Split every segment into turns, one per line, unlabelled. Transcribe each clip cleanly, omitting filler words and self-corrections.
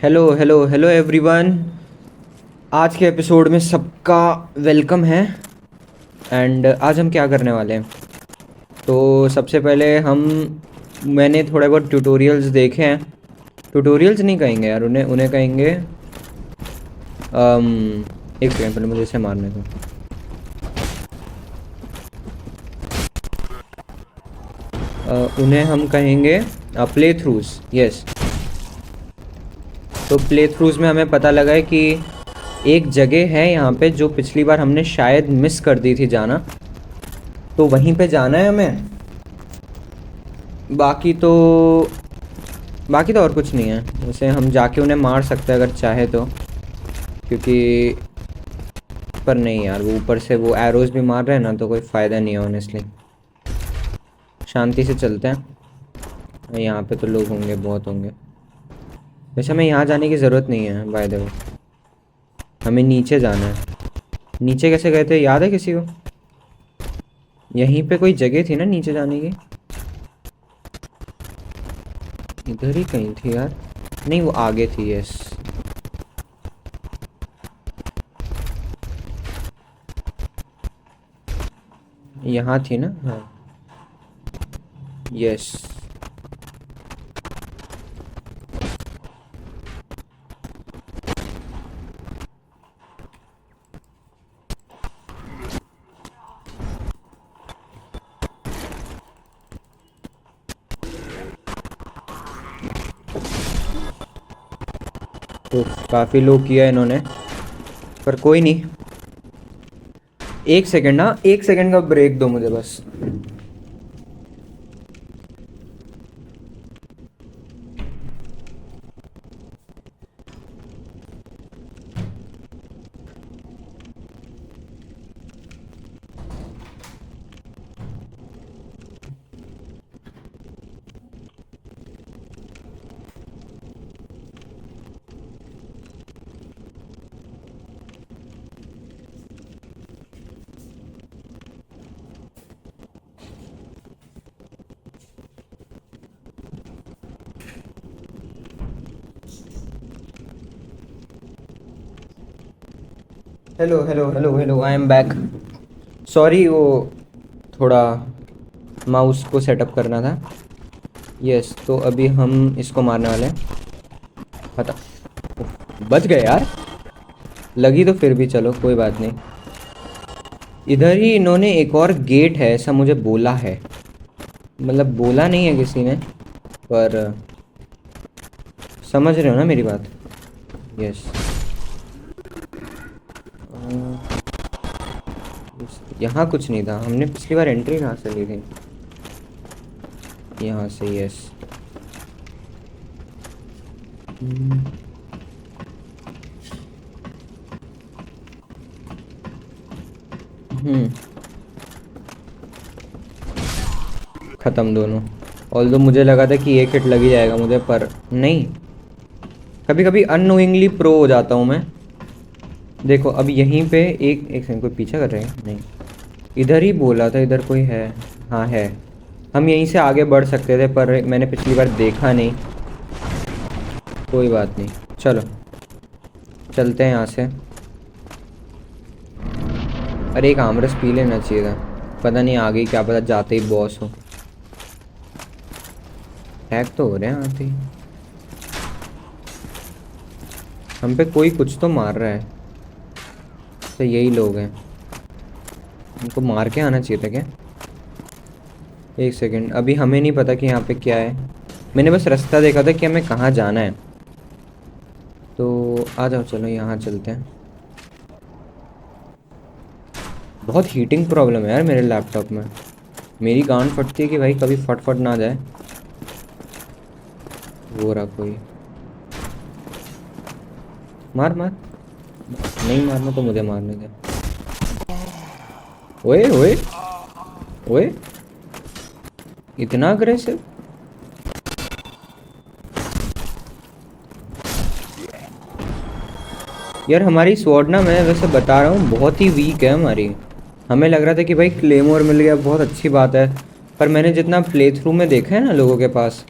Hello hello hello everyone. आज के episode में सबका वेलकम है। एंड आज हम क्या करने वाले हैं, तो सबसे पहले मैंने थोड़े बहुत ट्यूटोरियल्स देखे हैं। ट्यूटोरियल्स नहीं कहेंगे यार, उन्हें उन्हें कहेंगे एक सेकंड, पहले मुझे इसे मारने दो। उन्हें हम कहेंगे प्ले थ्रूज। यस, तो प्ले थ्रूज में हमें पता लगा है कि एक जगह है यहाँ पे जो पिछली बार हमने शायद मिस कर दी थी जाना, तो वहीं पे जाना है हमें। बाकी तो और कुछ नहीं है। जैसे हम जाके उन्हें मार सकते हैं अगर चाहे तो, क्योंकि पर नहीं यार, वो ऊपर से वो एरोज भी मार रहे हैं ना, तो कोई फ़ायदा नहीं है ऑनेस्टली। शांति से चलते हैं। यहाँ पे तो लोग होंगे, बहुत होंगे। वैसे हमें यहाँ जाने की ज़रूरत नहीं है बाय द वे, हमें नीचे जाना है। नीचे कैसे गए थे, याद है किसी को? यहीं पे कोई जगह थी ना नीचे जाने की, इधर ही कहीं थी यार। नहीं, वो आगे थी। यस, यहाँ थी ना। हाँ, यस। तो काफ़ी लो किया इन्होंने, पर कोई नहीं। एक सेकंड, हाँ, एक सेकंड का ब्रेक दो मुझे बस। Hello hello hello hello, I am back. Sorry, वो थोड़ा माउस को सेटअप करना था। यस, तो अभी हम इसको मारने वाले हैं। पता, बच गए यार। लगी तो फिर भी चलो कोई बात नहीं। इधर ही इन्होंने एक और गेट है ऐसा मुझे बोला है, मतलब बोला नहीं है किसी ने, पर समझ रहे हो ना मेरी बात? यस। यहाँ कुछ नहीं था, हमने पिछली बार एंट्री कहाँ से ली थी? यहाँ से। यस। ख़त्म दोनों। ऑल्दो मुझे लगा था कि एक हिट लग ही जाएगा मुझे, पर नहीं। कभी कभी अननोइंगली प्रो हो जाता हूँ मैं। देखो अब यहीं पे एक सेकंड, कोई पीछा कर रहे हैं? नहीं, इधर ही बोला था, इधर कोई है। हाँ है। हम यहीं से आगे बढ़ सकते थे, पर मैंने पिछली बार देखा नहीं। कोई बात नहीं, चलो चलते हैं यहाँ से। अरे एक आमरस पी लेना चाहिए था, पता नहीं आगे क्या पता जाते ही बॉस हो। हैक तो हो रहे हैं आते ही। हम पे कोई कुछ तो मार रहा है, तो यही लोग हैं। उनको मार के आना चाहिए था क्या? एक सेकंड, अभी हमें नहीं पता कि यहाँ पे क्या है। मैंने बस रास्ता देखा था कि हमें कहाँ जाना है, तो आ जाओ चलो यहाँ चलते हैं। बहुत हीटिंग प्रॉब्लम है यार मेरे लैपटॉप में। मेरी गांड फटती है कि भाई कभी फट फट ना जाए। वो रहा कोई। मार मार। नहीं मारना तो मुझे मारने दे। ओए ओए ओए, इतना अग्रेसिव। यार हमारी स्वॉर्ड ना, मैं वैसे बता रहा हूँ, बहुत ही वीक है हमारी। हमें लग रहा था कि भाई क्लेमोर मिल गया, बहुत अच्छी बात है, पर मैंने जितना प्ले थ्रू में देखा है ना लोगों के पास,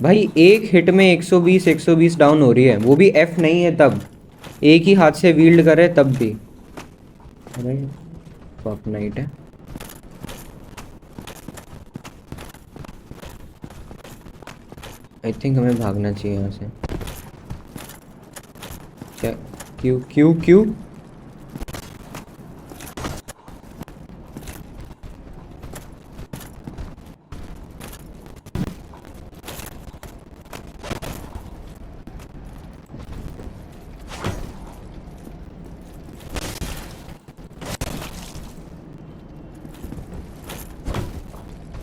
भाई एक हिट में 120 डाउन हो रही है, वो भी एफ नहीं है तब, एक ही हाथ से वील्ड करे तब भी। अरे फक नाइट है। आई थिंक हमें भागना चाहिए यहाँ से। क्या? क्यों क्यों क्यों?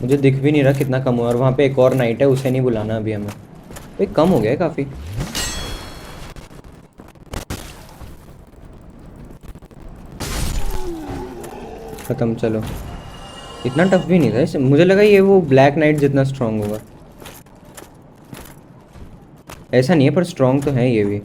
मुझे दिख भी नहीं रहा कितना कम हुआ, और वहाँ पे एक और नाइट है, उसे नहीं बुलाना अभी हमें। भाई कम हो गया है काफ़ी। ख़त्म, चलो। इतना टफ भी नहीं था इसे, मुझे लगा ये वो ब्लैक नाइट जितना स्ट्रांग होगा। ऐसा नहीं है, पर स्ट्रांग तो है ये भी।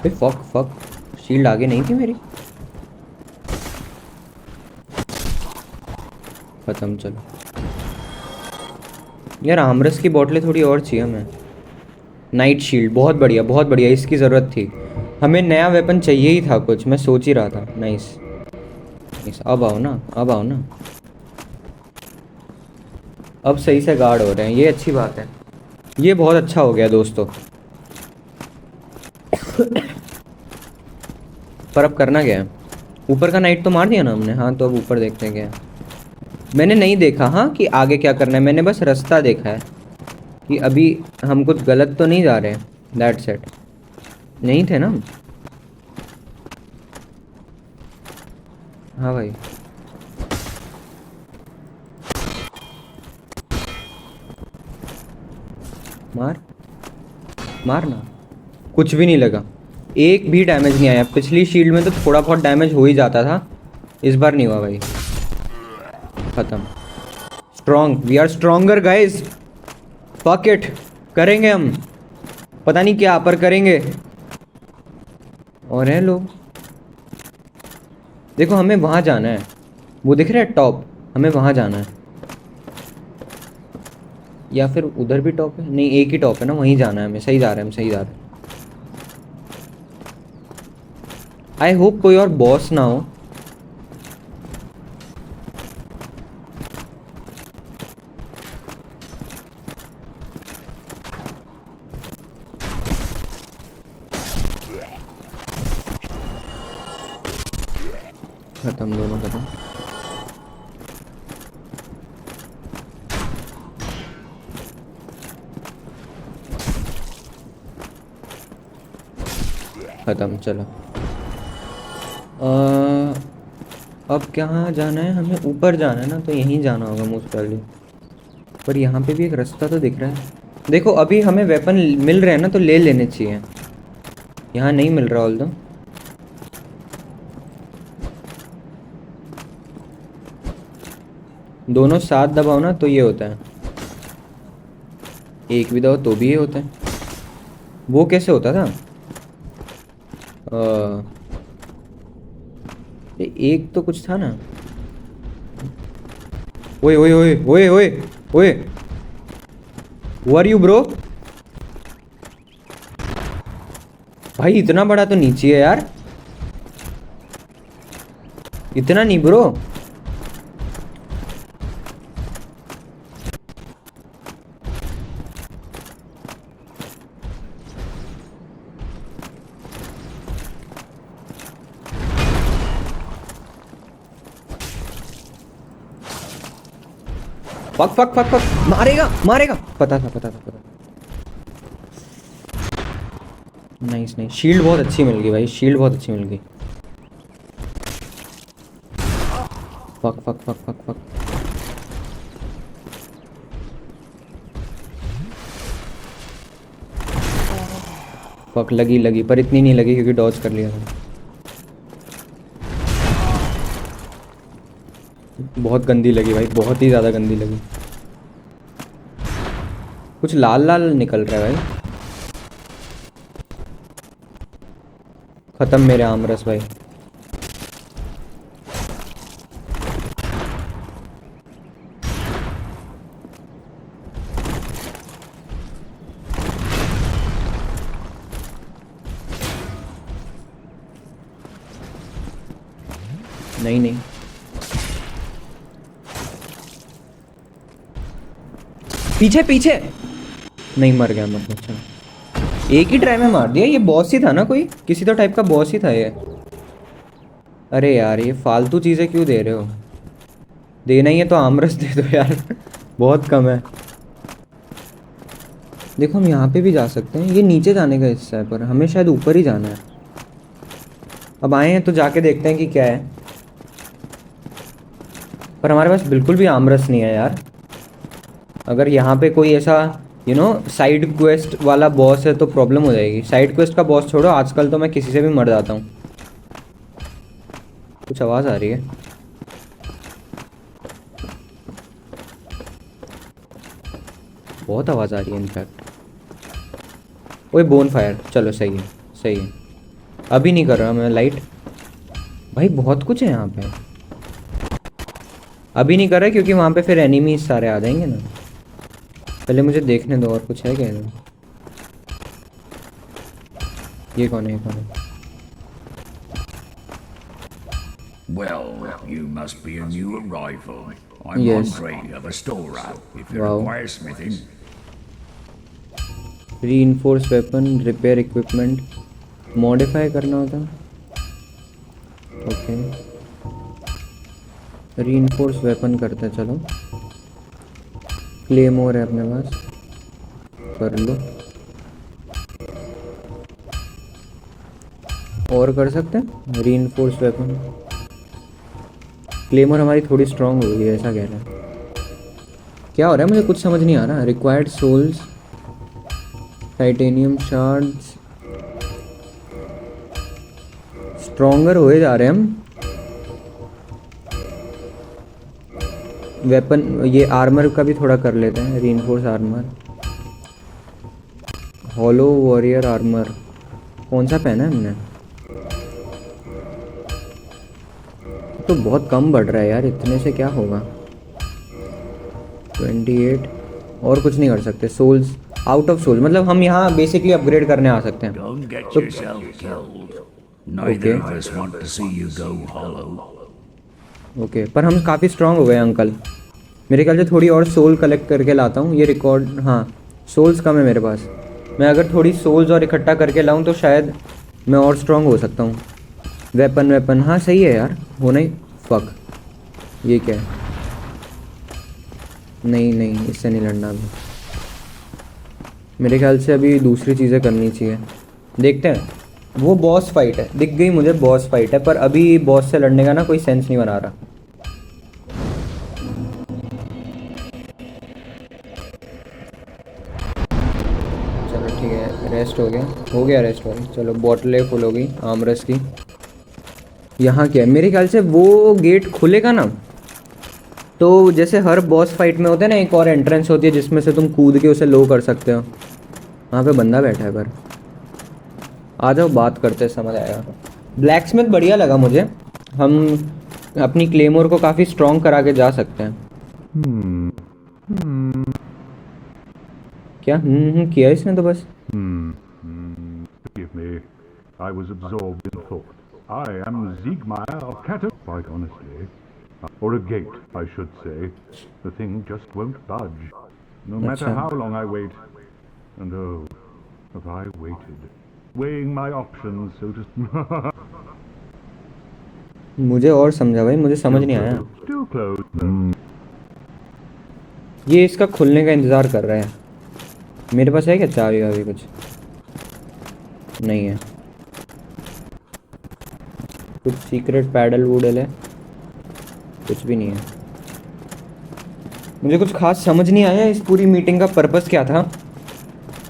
अरे फक फक, शील्ड आगे नहीं थी मेरी। खत्म, चलो। यार आमरस की बोतलें थोड़ी और चाहिए हमें। नाइट शील्ड बहुत बढ़िया, बहुत बढ़िया, इसकी ज़रूरत थी। हमें नया वेपन चाहिए ही था कुछ, मैं सोच ही रहा था। नाइस नाइस, अब आओ ना, अब आओ ना। अब सही से गार्ड हो रहे हैं, ये अच्छी बात है। ये बहुत अच्छा हो गया दोस्तों। पर अब करना क्या है? ऊपर का नाइट तो मार दिया ना हमने, हाँ तो अब ऊपर देखते हैं क्या है। मैंने नहीं देखा हाँ कि आगे क्या करना है, मैंने बस रास्ता देखा है कि अभी हम कुछ गलत तो नहीं जा रहे हैं। That's it. नहीं थे ना हम? हाँ भाई। मार, मारना। कुछ भी नहीं लगा, एक भी डैमेज नहीं आया। पिछली शील्ड में तो थोड़ा बहुत डैमेज हो ही जाता था, इस बार नहीं हुआ भाई। खत्म। Strong, we are stronger guys. Fuck it, करेंगे हम, पता नहीं क्या पर करेंगे। और हैं लोग। देखो हमें वहां जाना है, वो दिख रहा है टॉप, हमें वहां जाना है। या फिर उधर भी टॉप है? नहीं, एक ही टॉप है ना, वहीं जाना है हमें। सही जा रहे हैं हम, सही जा रहे हैं। आई होप कोई और बॉस ना हो। खत्म, दोनों खत्म। खत्म, चलो। अब कहाँ जाना है हमें? ऊपर जाना है ना, तो यहीं जाना होगा मोस्ट प्रॉब्ली। पर यहाँ पे भी एक रास्ता तो दिख रहा है। देखो अभी हमें वेपन मिल रहे हैं ना, तो ले लेने चाहिए। यहाँ नहीं मिल रहा ऑल दो। दोनों साथ दबाओ ना तो ये होता है, एक भी दबाओ तो भी ये होता है। वो कैसे होता था? एक तो कुछ था ना। ओए ओए ओए ओए ओए ओए, हु आर यू ब्रो? भाई इतना बड़ा तो नीचे है यार, इतना नहीं bro. Fuck fuck fuck fuck, मारेगा मारेगा, पता था पता था पता था। नाइस नाइस, शील्ड बहुत अच्छी मिल गई भाई, शील्ड बहुत अच्छी मिल गई। Fuck fuck fuck fuck fuck. Fuck, लगी पर इतनी नहीं लगी क्योंकि डॉज कर लिया था। बहुत गंदी लगी भाई, बहुत ही ज़्यादा गंदी लगी। कुछ लाल लाल निकल रहा है भाई। ख़त्म मेरे आमरस भाई। नहीं नहीं, पीछे पीछे। नहीं, मर गया मतलब। अच्छा, एक ही ट्राई में मार दिया। ये बॉस ही था ना, कोई किसी तो टाइप का बॉस ही था ये। अरे यार, ये फालतू चीज़ें क्यों दे रहे हो? देना ही है तो आमरस दे दो यार। बहुत कम है। देखो, हम यहाँ पे भी जा सकते हैं। ये नीचे जाने का हिस्सा है, पर हमें शायद ऊपर ही जाना है। अब आए हैं तो जाके देखते हैं कि क्या है। पर हमारे पास बिल्कुल भी आमरस नहीं है यार। अगर यहाँ पे कोई ऐसा साइड क्वेस्ट वाला बॉस है तो प्रॉब्लम हो जाएगी। साइड क्वेस्ट का बॉस छोड़ो, आजकल तो मैं किसी से भी मर जाता हूँ। कुछ आवाज़ आ रही है। बहुत आवाज़ आ रही है इनफैक्ट। ओए, बोन फायर, चलो सही है सही है। अभी नहीं कर रहा मैं लाइट। भाई बहुत कुछ है यहाँ पे। अभी नहीं कर रहा क्योंकि वहाँ पे फिर एनिमीज सारे आ जाएंगे ना। पहले मुझे देखने दो, और कुछ है क्या इधर? ये कौन है, ये कौन है?
Well, you must be a new arrival. I'm
Yes.
hungry of a store out if you
Wow.
require smithing.
Reinforce weapon, repair equipment, modify करना होता। ओके, रीइंफोर्स वेपन करते हैं। चलो, क्लेमोर है अपने पास, कर लो। और कर सकते हैं रीइंफोर्स वेपन। क्लेमोर हमारी थोड़ी स्ट्रांग हो गई है, ऐसा कह रहा है। क्या हो रहा है मुझे कुछ समझ नहीं आ रहा। Required souls, titanium shards, stronger हुए जा रहे हैं हम। वेपन, ये आर्मर का भी थोड़ा कर लेते हैं। Reinforce armour, hollow warrior armour, कौन सा पहना है हमने? तो बहुत कम बढ़ रहा है यार, इतने से क्या होगा? 28। और कुछ नहीं कर सकते। सोल्स, आउट ऑफ सोल, मतलब हम यहाँ बेसिकली अपग्रेड करने आ सकते हैं।
Don't get
So-
yourself killed. Neither
Okay.
of us want to see you go hollow.
Okay, पर हम काफ़ी स्ट्रांग हो गए अंकल। मेरे ख्याल से थोड़ी और सोल कलेक्ट करके लाता हूँ। ये रिकॉर्ड, हाँ, सोल्स कम है मेरे पास। मैं अगर थोड़ी सोल्स और इकट्ठा करके लाऊं तो शायद मैं और स्ट्रांग हो सकता हूँ। वेपन, हाँ सही है यार, होना ही। फक, ये क्या है? नहीं नहीं, इससे नहीं लड़ना अभी। मेरे ख्याल से अभी दूसरी चीज़ें करनी चाहिए। देखते हैं। वो बॉस फाइट है, दिख गई मुझे बॉस फाइट है, पर अभी बॉस से लड़ने का ना कोई सेंस नहीं बना रहा। चलो ठीक है, रेस्ट हो गया रेस्ट हो गया। चलो, बॉटलें फुल हो गई आमरस की। यहाँ क्या है? मेरे ख्याल से वो गेट खुलेगा ना, तो जैसे हर बॉस फाइट में होता है ना, एक और एंट्रेंस होती है जिसमें से तुम कूद के उसे लो कर सकते हो। वहाँ पे बंदा बैठा है, पर आ जाओ बात करते हैं, समझ आएगा। ब्लैक स्मिथ बढ़िया लगा मुझे। हम अपनी क्लेमोर को काफ़ी स्ट्रॉन्ग करा के जा सकते हैं। क्या किया इसने तो बस।
Forgive me. I was absorbed in thought. I am Siegmeyer of Cato. Quite honestly. Or a gate, I should say. The thing just won't budge. No matter
Achha.
how long I wait. And oh, have I waited. Weighing my options, so to...
मुझे और समझा भाई, मुझे समझ नहीं आया।
Still closed.
ये इसका खुलने का इंतज़ार कर रहा है। मेरे पास है क्या चाबी वाबी? कुछ नहीं है। कुछ सीक्रेट पैडल वूडल है? कुछ भी नहीं है। मुझे कुछ खास समझ नहीं आया इस पूरी मीटिंग का पर्पस क्या था।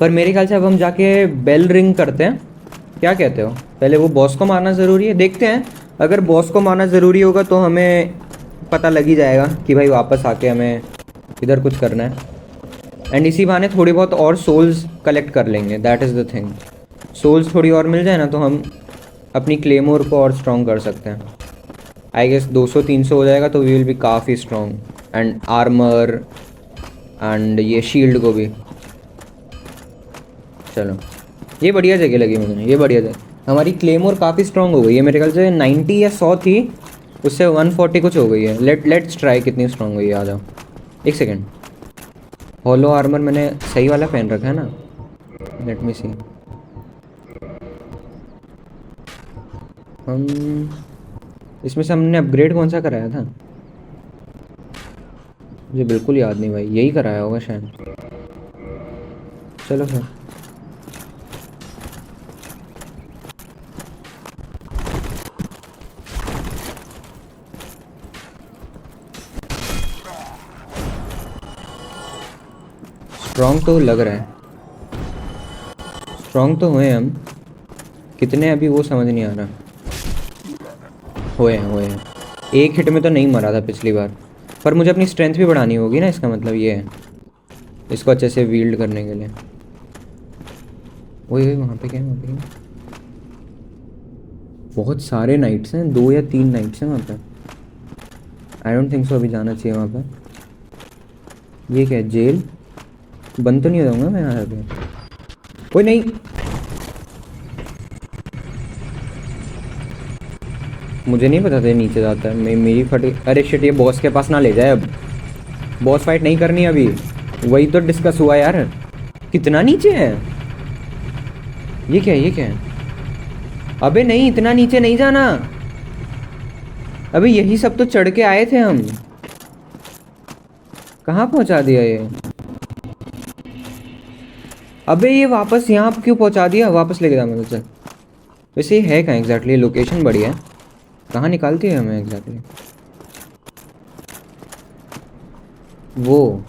पर मेरे ख्याल से अब हम जाके बेल रिंग करते हैं, क्या कहते हो? पहले वो बॉस को मारना ज़रूरी है, देखते हैं। अगर बॉस को मारना ज़रूरी होगा तो हमें पता लग ही जाएगा कि भाई वापस आके हमें इधर कुछ करना है। एंड इसी बहाने थोड़ी बहुत और सोल्स कलेक्ट कर लेंगे, that is the thing. Souls थोड़ी और मिल जाए ना तो हम अपनी क्लेमोर को और स्ट्रॉन्ग कर सकते हैं। आई गेस 200-300 हो जाएगा तो वी विल बी काफ़ी स्ट्रॉन्ग। एंड आर्मर एंड ये शील्ड को भी। चलो ये बढ़िया जगह लगी मुझे, ये बढ़िया जगह। हमारी क्लेमोर काफ़ी स्ट्रॉन्ग हो गई है, मेरे ख्याल से 90 या 100 थी, उससे 140 कुछ हो गई है। लेट्स ट्राई कितनी स्ट्रॉन्ग हुई है। आ जाओ, एक सेकेंड। हॉलो आर्मर मैंने सही वाला पहन रखा है ना, लेट मी सी। हम इसमें से हमने अपग्रेड कौन सा कराया था? मुझे बिल्कुल याद नहीं भाई, यही कराया होगा शायद। चलो फिर स्ट्रॉन्ग तो लग रहा है, स्ट्रॉन्ग तो हुए हम। कितने अभी वो समझ नहीं आ रहा। हुए हैं। एक हिट में तो नहीं मरा था पिछली बार, पर मुझे अपनी स्ट्रेंथ भी बढ़ानी होगी ना, इसका मतलब ये है इसको अच्छे से वील्ड करने के लिए। ओए वहाँ पे क्या है? वहाँ पे क्या है? बहुत सारे नाइट्स हैं, 2 या 3 नाइट्स हैं वहाँ पे। आई डोंट थिंक सो अभी जाना चाहिए वहाँ पे। ये क्या है? जेल? बंद तो नहीं हो जाऊँगा मैं यहाँ पे? कोई नहीं। मुझे नहीं पता था नीचे जाता है। मेरी फटी। अरे शिट, ये बॉस के पास ना ले जाए। अब बॉस फाइट नहीं करनी अभी, वही तो डिस्कस हुआ यार। कितना नीचे है? ये क्या है? ये क्या है? अबे नहीं, इतना नीचे नहीं जाना। अबे यही सब तो चढ़ के आए थे हम। कहाँ पहुंचा दिया ये? अबे ये वापस यहाँ क्यों पहुंचा दिया? वापस लेके जा मुझे। चल वैसे ये है कहाँ एग्जैक्टली? लोकेशन बढ़िया है, कहाँ निकालती है हमें एग्जैक्टली? वो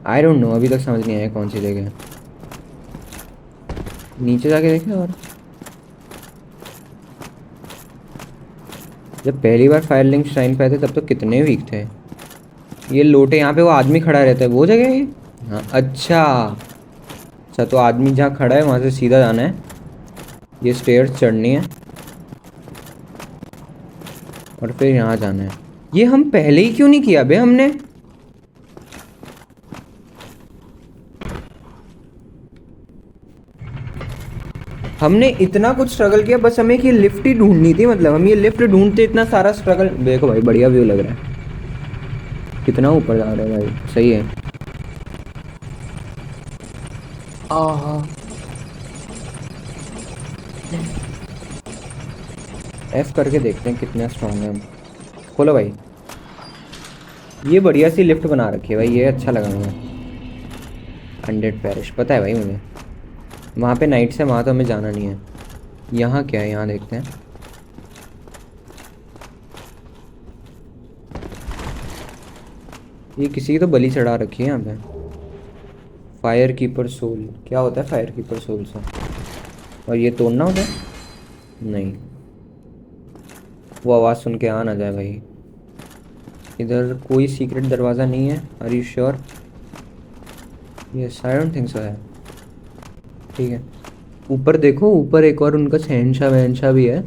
आई डोंट नो, अभी तक समझ नहीं आया कौन सी जगह है। नीचे जाके देखें। और जब पहली बार फायरलिंग श्राइन पे आए थे तब तो कितने वीक थे ये लोटे। यहाँ पे वो आदमी खड़ा रहता है, वो जगह है ये? हाँ अच्छा, तो आदमी जहाँ खड़ा है वहाँ से सीधा जाना है, ये स्टेयर्स चढ़नी है और फिर यहाँ जाना है। ये हम पहले ही क्यों नहीं किया बे हमने? हमने इतना कुछ स्ट्रगल किया, बस हमें ये लिफ्ट ही ढूंढनी थी। मतलब हम ये लिफ्ट ढूंढते इतना सारा स्ट्रगल। देखो भाई बढ़िया व्यू लग रहा है, कितना ऊपर जा रहा है भाई, सही है। आहा, एफ करके देखते हैं कितना स्ट्रॉन्ग है हम। खोलो भाई, ये बढ़िया सी लिफ्ट बना रखी है भाई, ये अच्छा लगा मुझे। 100 पैरिश पता है भाई मुझे। वहाँ पे नाइट से, वहाँ तो हमें जाना नहीं है। यहाँ क्या है? यहाँ देखते हैं। ये किसी की तो बलि चढ़ा रखी है यहाँ पे। फायर कीपर सोल, क्या होता है फायर कीपर सोल से? और ये तोड़ना होता है? नहीं, वो आवाज़ सुन के आ ना जाए भाई। इधर कोई सीक्रेट दरवाज़ा नहीं है? Are you sure? Yes, I don't think so है। ठीक है, ऊपर देखो, ऊपर एक और उनका शहनशाह वहनशाह भी है,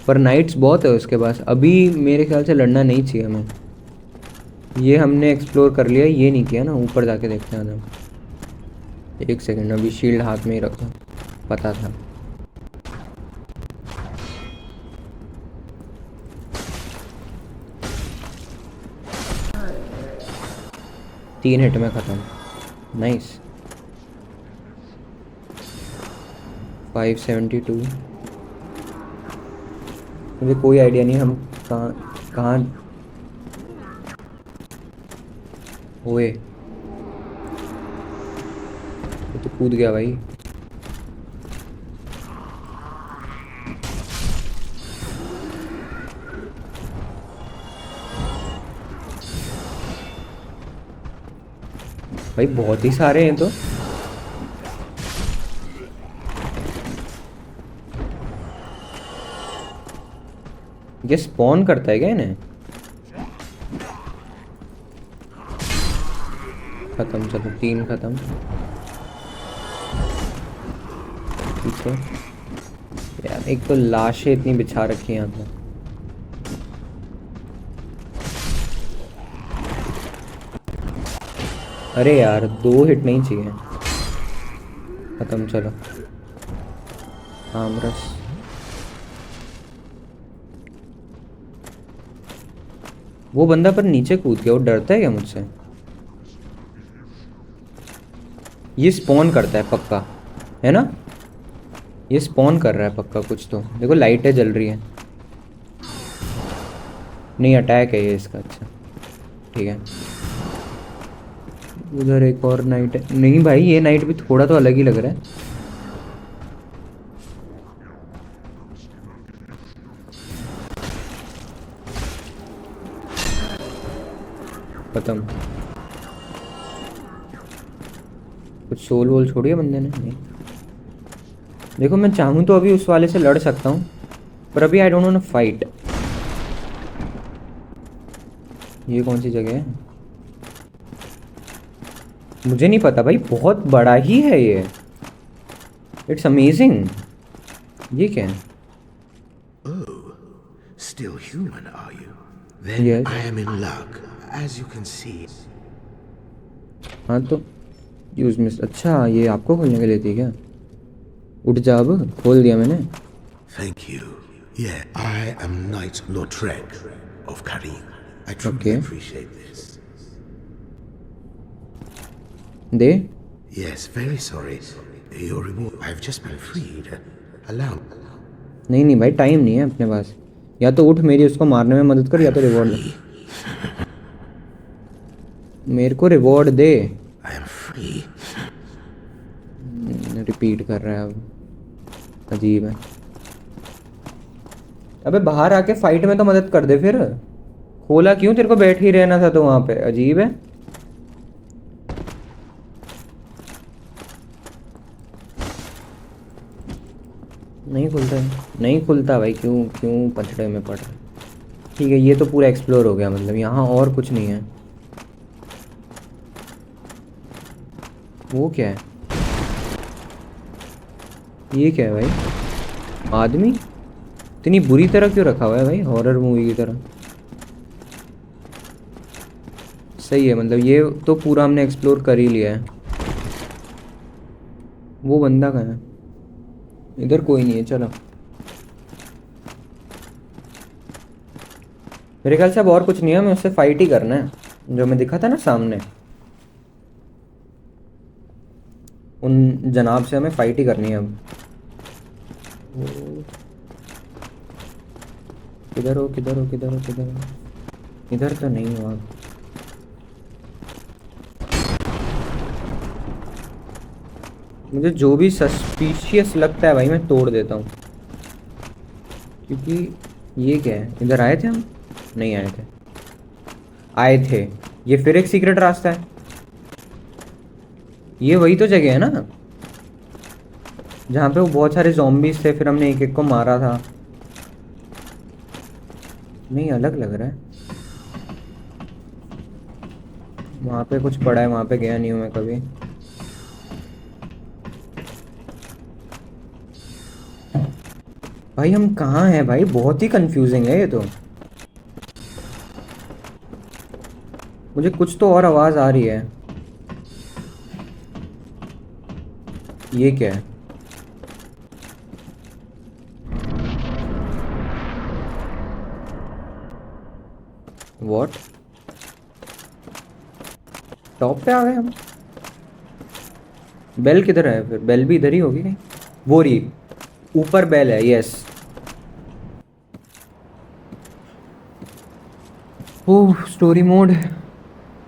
पर नाइट्स बहुत है उसके पास। अभी मेरे ख्याल से लड़ना नहीं चाहिए हमें। ये हमने एक्सप्लोर कर लिया, ये नहीं किया ना। ऊपर जाके देखते हैं हम। एक सेकंड, अभी शील्ड हाथ में ही रखो, पता था। तीन हिट में ख़त्म, नाइस। 572। मुझे कोई आइडिया नहीं हम कहाँ हुए। ये तो कूद गया भाई। भाई बहुत ही सारे हैं तो। ये स्पॉन करता है क्या इन्हें? खत्म, चलो 3 खत्म। ठीक है यार, एक तो लाशें इतनी बिछा रखी हैं यहाँ पे। अरे यार 2 हिट नहीं चाहिए। खत्म, चलो आमरस। वो बंदा पर नीचे कूद गया, वो डरता है क्या मुझसे? ये स्पॉन करता है पक्का, है ना? ये स्पॉन कर रहा है पक्का कुछ तो। देखो लाइटें जल रही है। नहीं, अटैक है ये इसका। अच्छा ठीक है। उधर एक और नाइट है। नहीं भाई, ये नाइट भी थोड़ा तो अलग ही लग रहा है। खत्म। कुछ सोल वोल छोड़ी है बंदे ने? नहीं। देखो मैं चाहूँ तो अभी उस वाले से लड़ सकता हूँ, पर अभी I don't want to fight. ये कौन सी जगह है? मुझे नहीं पता भाई, बहुत बड़ा ही है ये। It's amazing. ये क्या है?
Still human, are you? Then
Yes.
I am in luck, as you can see.
हाँ तो यूज मिस। अच्छा ये आपको खोलने के लिए थी क्या? उठ जा, अब खोल दिया मैंने।
Thank you. Yeah, I am Knight Lautrec of Karim. I truly
Okay.
appreciate this.
They.
Yes, very sorry. Your reward. I've just been freed. Allow.
नहीं नहीं भाई, टाइम नहीं है अपने पास। या तो उठ, मेरी उसको मारने में मदद कर, या तो रिवॉर्ड दे। मेरे को reward they.
I am free.
Repeat कर रहा है अब। अजीब है। अबे बाहर आके फाइट में तो मदद कर दे फिर। खोला क्यों? तेरे को बैठ ही रहना था तो वहां पे। अजीब है। नहीं खुलता है, नहीं खुलता भाई। क्यों क्यों पछड़े में पड़ रहा है? ठीक है, ये तो पूरा एक्सप्लोर हो गया, मतलब यहाँ और कुछ नहीं है। वो क्या है? ये क्या है भाई? आदमी इतनी बुरी तरह क्यों रखा हुआ है भाई, हॉरर मूवी की तरह? सही है, मतलब ये तो पूरा हमने एक्सप्लोर कर ही लिया है। वो बंदा कहाँ है? इधर कोई नहीं है। चलो मेरे ख्याल से अब और कुछ नहीं है, हमें उससे फाइट ही करना है जो मैं दिखा था ना सामने। उन जनाब से हमें फाइट ही करनी है अब। किधर हो, किधर हो, किधर हो, किधर हो? इधर तो नहीं हो आप। मुझे जो भी सस्पिशियस लगता है भाई मैं तोड़ देता हूँ, क्योंकि ये क्या है? इधर आए थे हम? नहीं आए थे। आए थे। ये फिर एक सीक्रेट रास्ता है। ये वही तो जगह है ना जहाँ पे वो बहुत सारे ज़ॉम्बीज थे, फिर हमने एक एक को मारा था। नहीं, अलग लग रहा है। वहाँ पे कुछ पड़ा है, वहाँ पे गया नहीं हूँ मैं कभी। भाई हम कहाँ हैं भाई? बहुत ही कंफ्यूजिंग है ये तो। मुझे कुछ तो और आवाज़ आ रही है। ये क्या है? वॉट? टॉप पे आ गए हम? बेल किधर है फिर? बेल भी इधर ही होगी कहीं। वो रही ऊपर बेल है। यस। ओह स्टोरी मोड।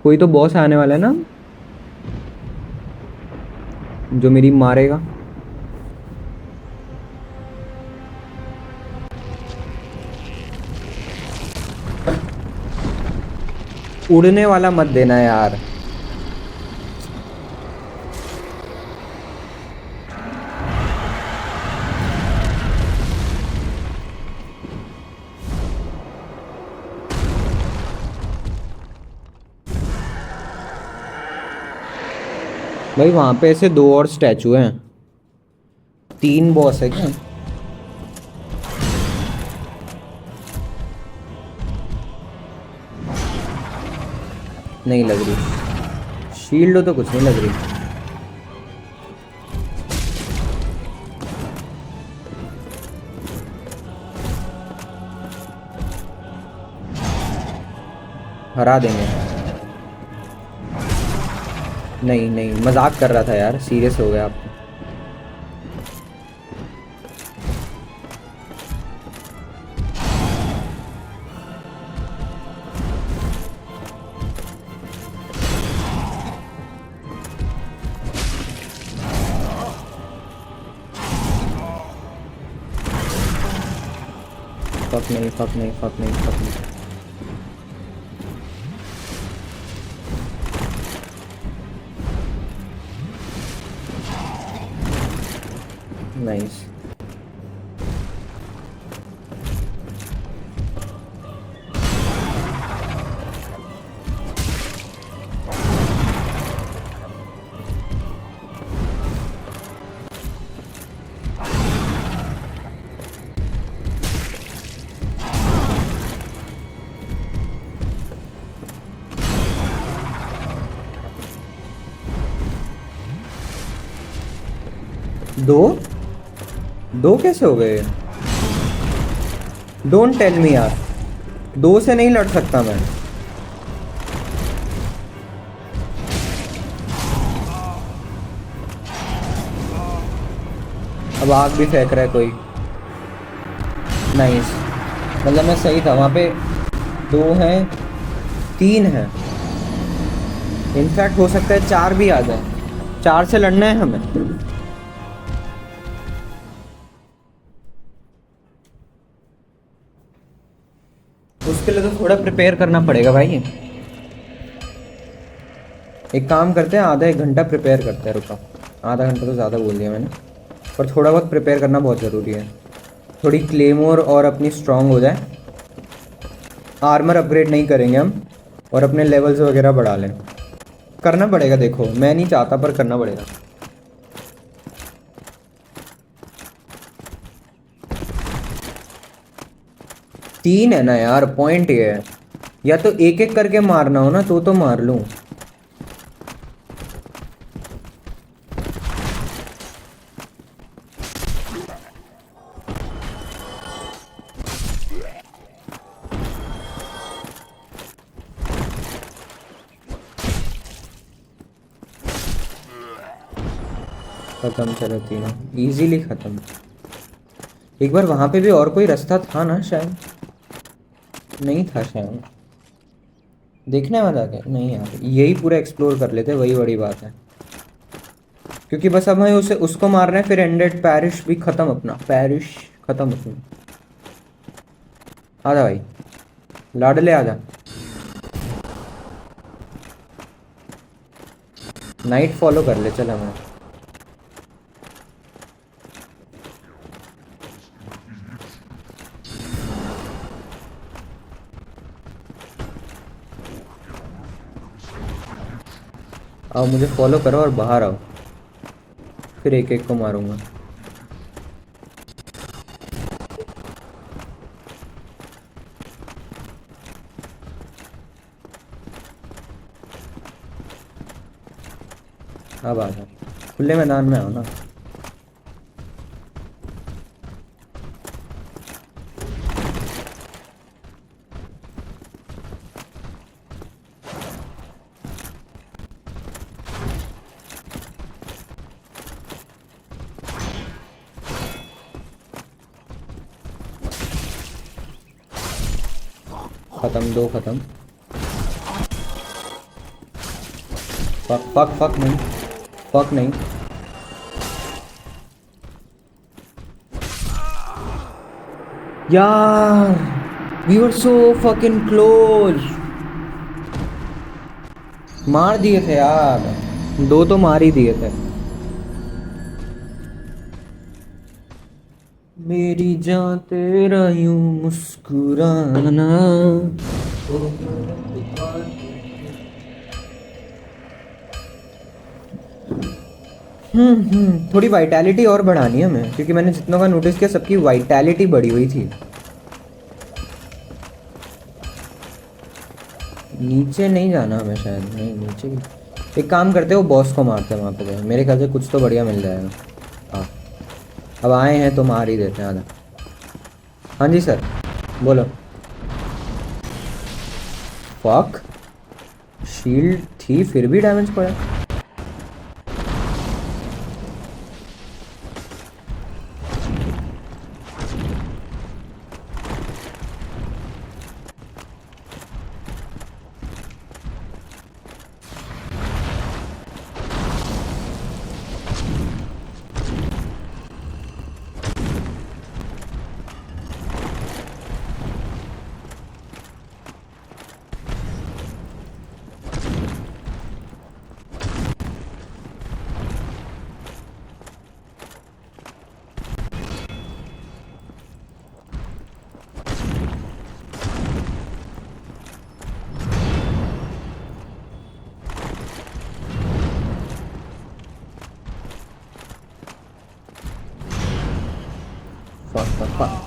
कोई तो बॉस आने वाला है ना जो मेरी मारेगा। उड़ने वाला मत देना यार। भाई वहां पे ऐसे 2 और स्टैचू हैं, 3 बॉस है क्या? नहीं लग रही शील्ड तो कुछ नहीं लग रही। हरा देंगे। नहीं नहीं मजाक कर रहा था यार, सीरियस हो गया आप। फक नहीं फक नहीं फक नहीं फक नहीं। नाइस। दो दो कैसे हो गए? डोंट टेल मी यार, 2 से नहीं लड़ सकता मैं। अब आग भी फेंक रहा है कोई। नाइस, मतलब मैं सही था वहां पे। 2 हैं, 3 हैं, इनफैक्ट हो सकता है 4 भी आ जाए। 4 से लड़ना है हमें। उसके लिए तो थोड़ा प्रिपेयर करना पड़ेगा भाई। एक काम करते हैं, आधा 1 घंटा प्रिपेयर करते हैं। रुका, आधा घंटा तो ज़्यादा बोल दिया मैंने, पर थोड़ा बहुत प्रिपेयर करना बहुत ज़रूरी है। थोड़ी क्लेमोर और अपनी स्ट्रांग हो जाए। आर्मर अपग्रेड नहीं करेंगे हम, और अपने लेवल्स वगैरह बढ़ा लें। करना पड़ेगा, देखो मैं नहीं चाहता पर करना पड़ेगा। तीन है ना यार, पॉइंट ये है। या तो एक एक करके मारना हो ना तो मार लूं। खत्म, चलो तीनों इजीली खत्म। एक बार वहां पे भी और कोई रास्ता था ना, शायद नहीं था शायद। देखने वाला क्या? नहीं यार, यही पूरा एक्सप्लोर कर लेते, वही बड़ी बात है। क्योंकि बस अब हमें उसे उसको मारना है, फिर एंडेड पैरिश भी खत्म, अपना पैरिश खत्म अपना। आजा भाई लाडले आजा। नाइट फॉलो कर ले चल हमें। आओ मुझे फॉलो करो और बाहर आओ, फिर एक एक को मारूंगा। अब आ जाओ, खुले मैदान में आओ ना। खत्म, 2 खत्म। फक फक फक नहीं, फक नहीं। यार we were so fucking close. मार दिए थे यार, 2 तो मार ही दिए थे। मेरी जान तेरा यूं मुस्कुराना। थोड़ी वाइटैलिटी और बढ़ानी है हमें, क्योंकि मैंने जितनों का नोटिस किया सबकी वाइटैलिटी बढ़ी हुई थी। नीचे नहीं जाना हमें शायद, नहीं नीचे की। एक काम करते हैं, वो बॉस को मारते हैं वहाँ पे जाए, मेरे ख्याल से कुछ तो बढ़िया मिल जाएगा। हाँ, अब आए हैं तो मार ही देते हैं आधा। हाँ जी सर, बोलो। फक, शील्ड थी फिर भी डैमेज पड़ा।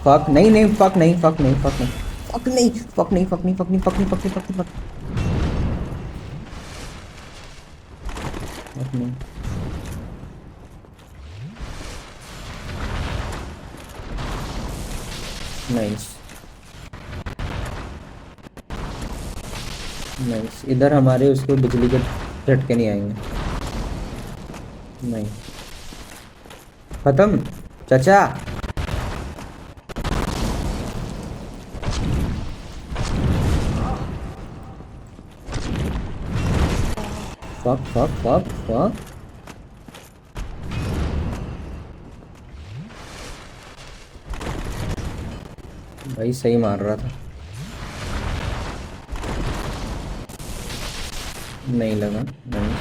फक नहीं नहीं, फक नहीं, फक नहीं, फक नहीं, फक नहीं, फक नहीं, फक नहीं, फक नहीं, फक नहीं, फक नहीं, फक नहीं, फक नहीं। नाइस नाइस, इधर हमारे उसको बिजली के झटके नहीं आएंगे। नहीं, खत्म चाचा। Fuck fuck fuck fuck. भाई सही मार रहा था, नहीं लगा। नहीं,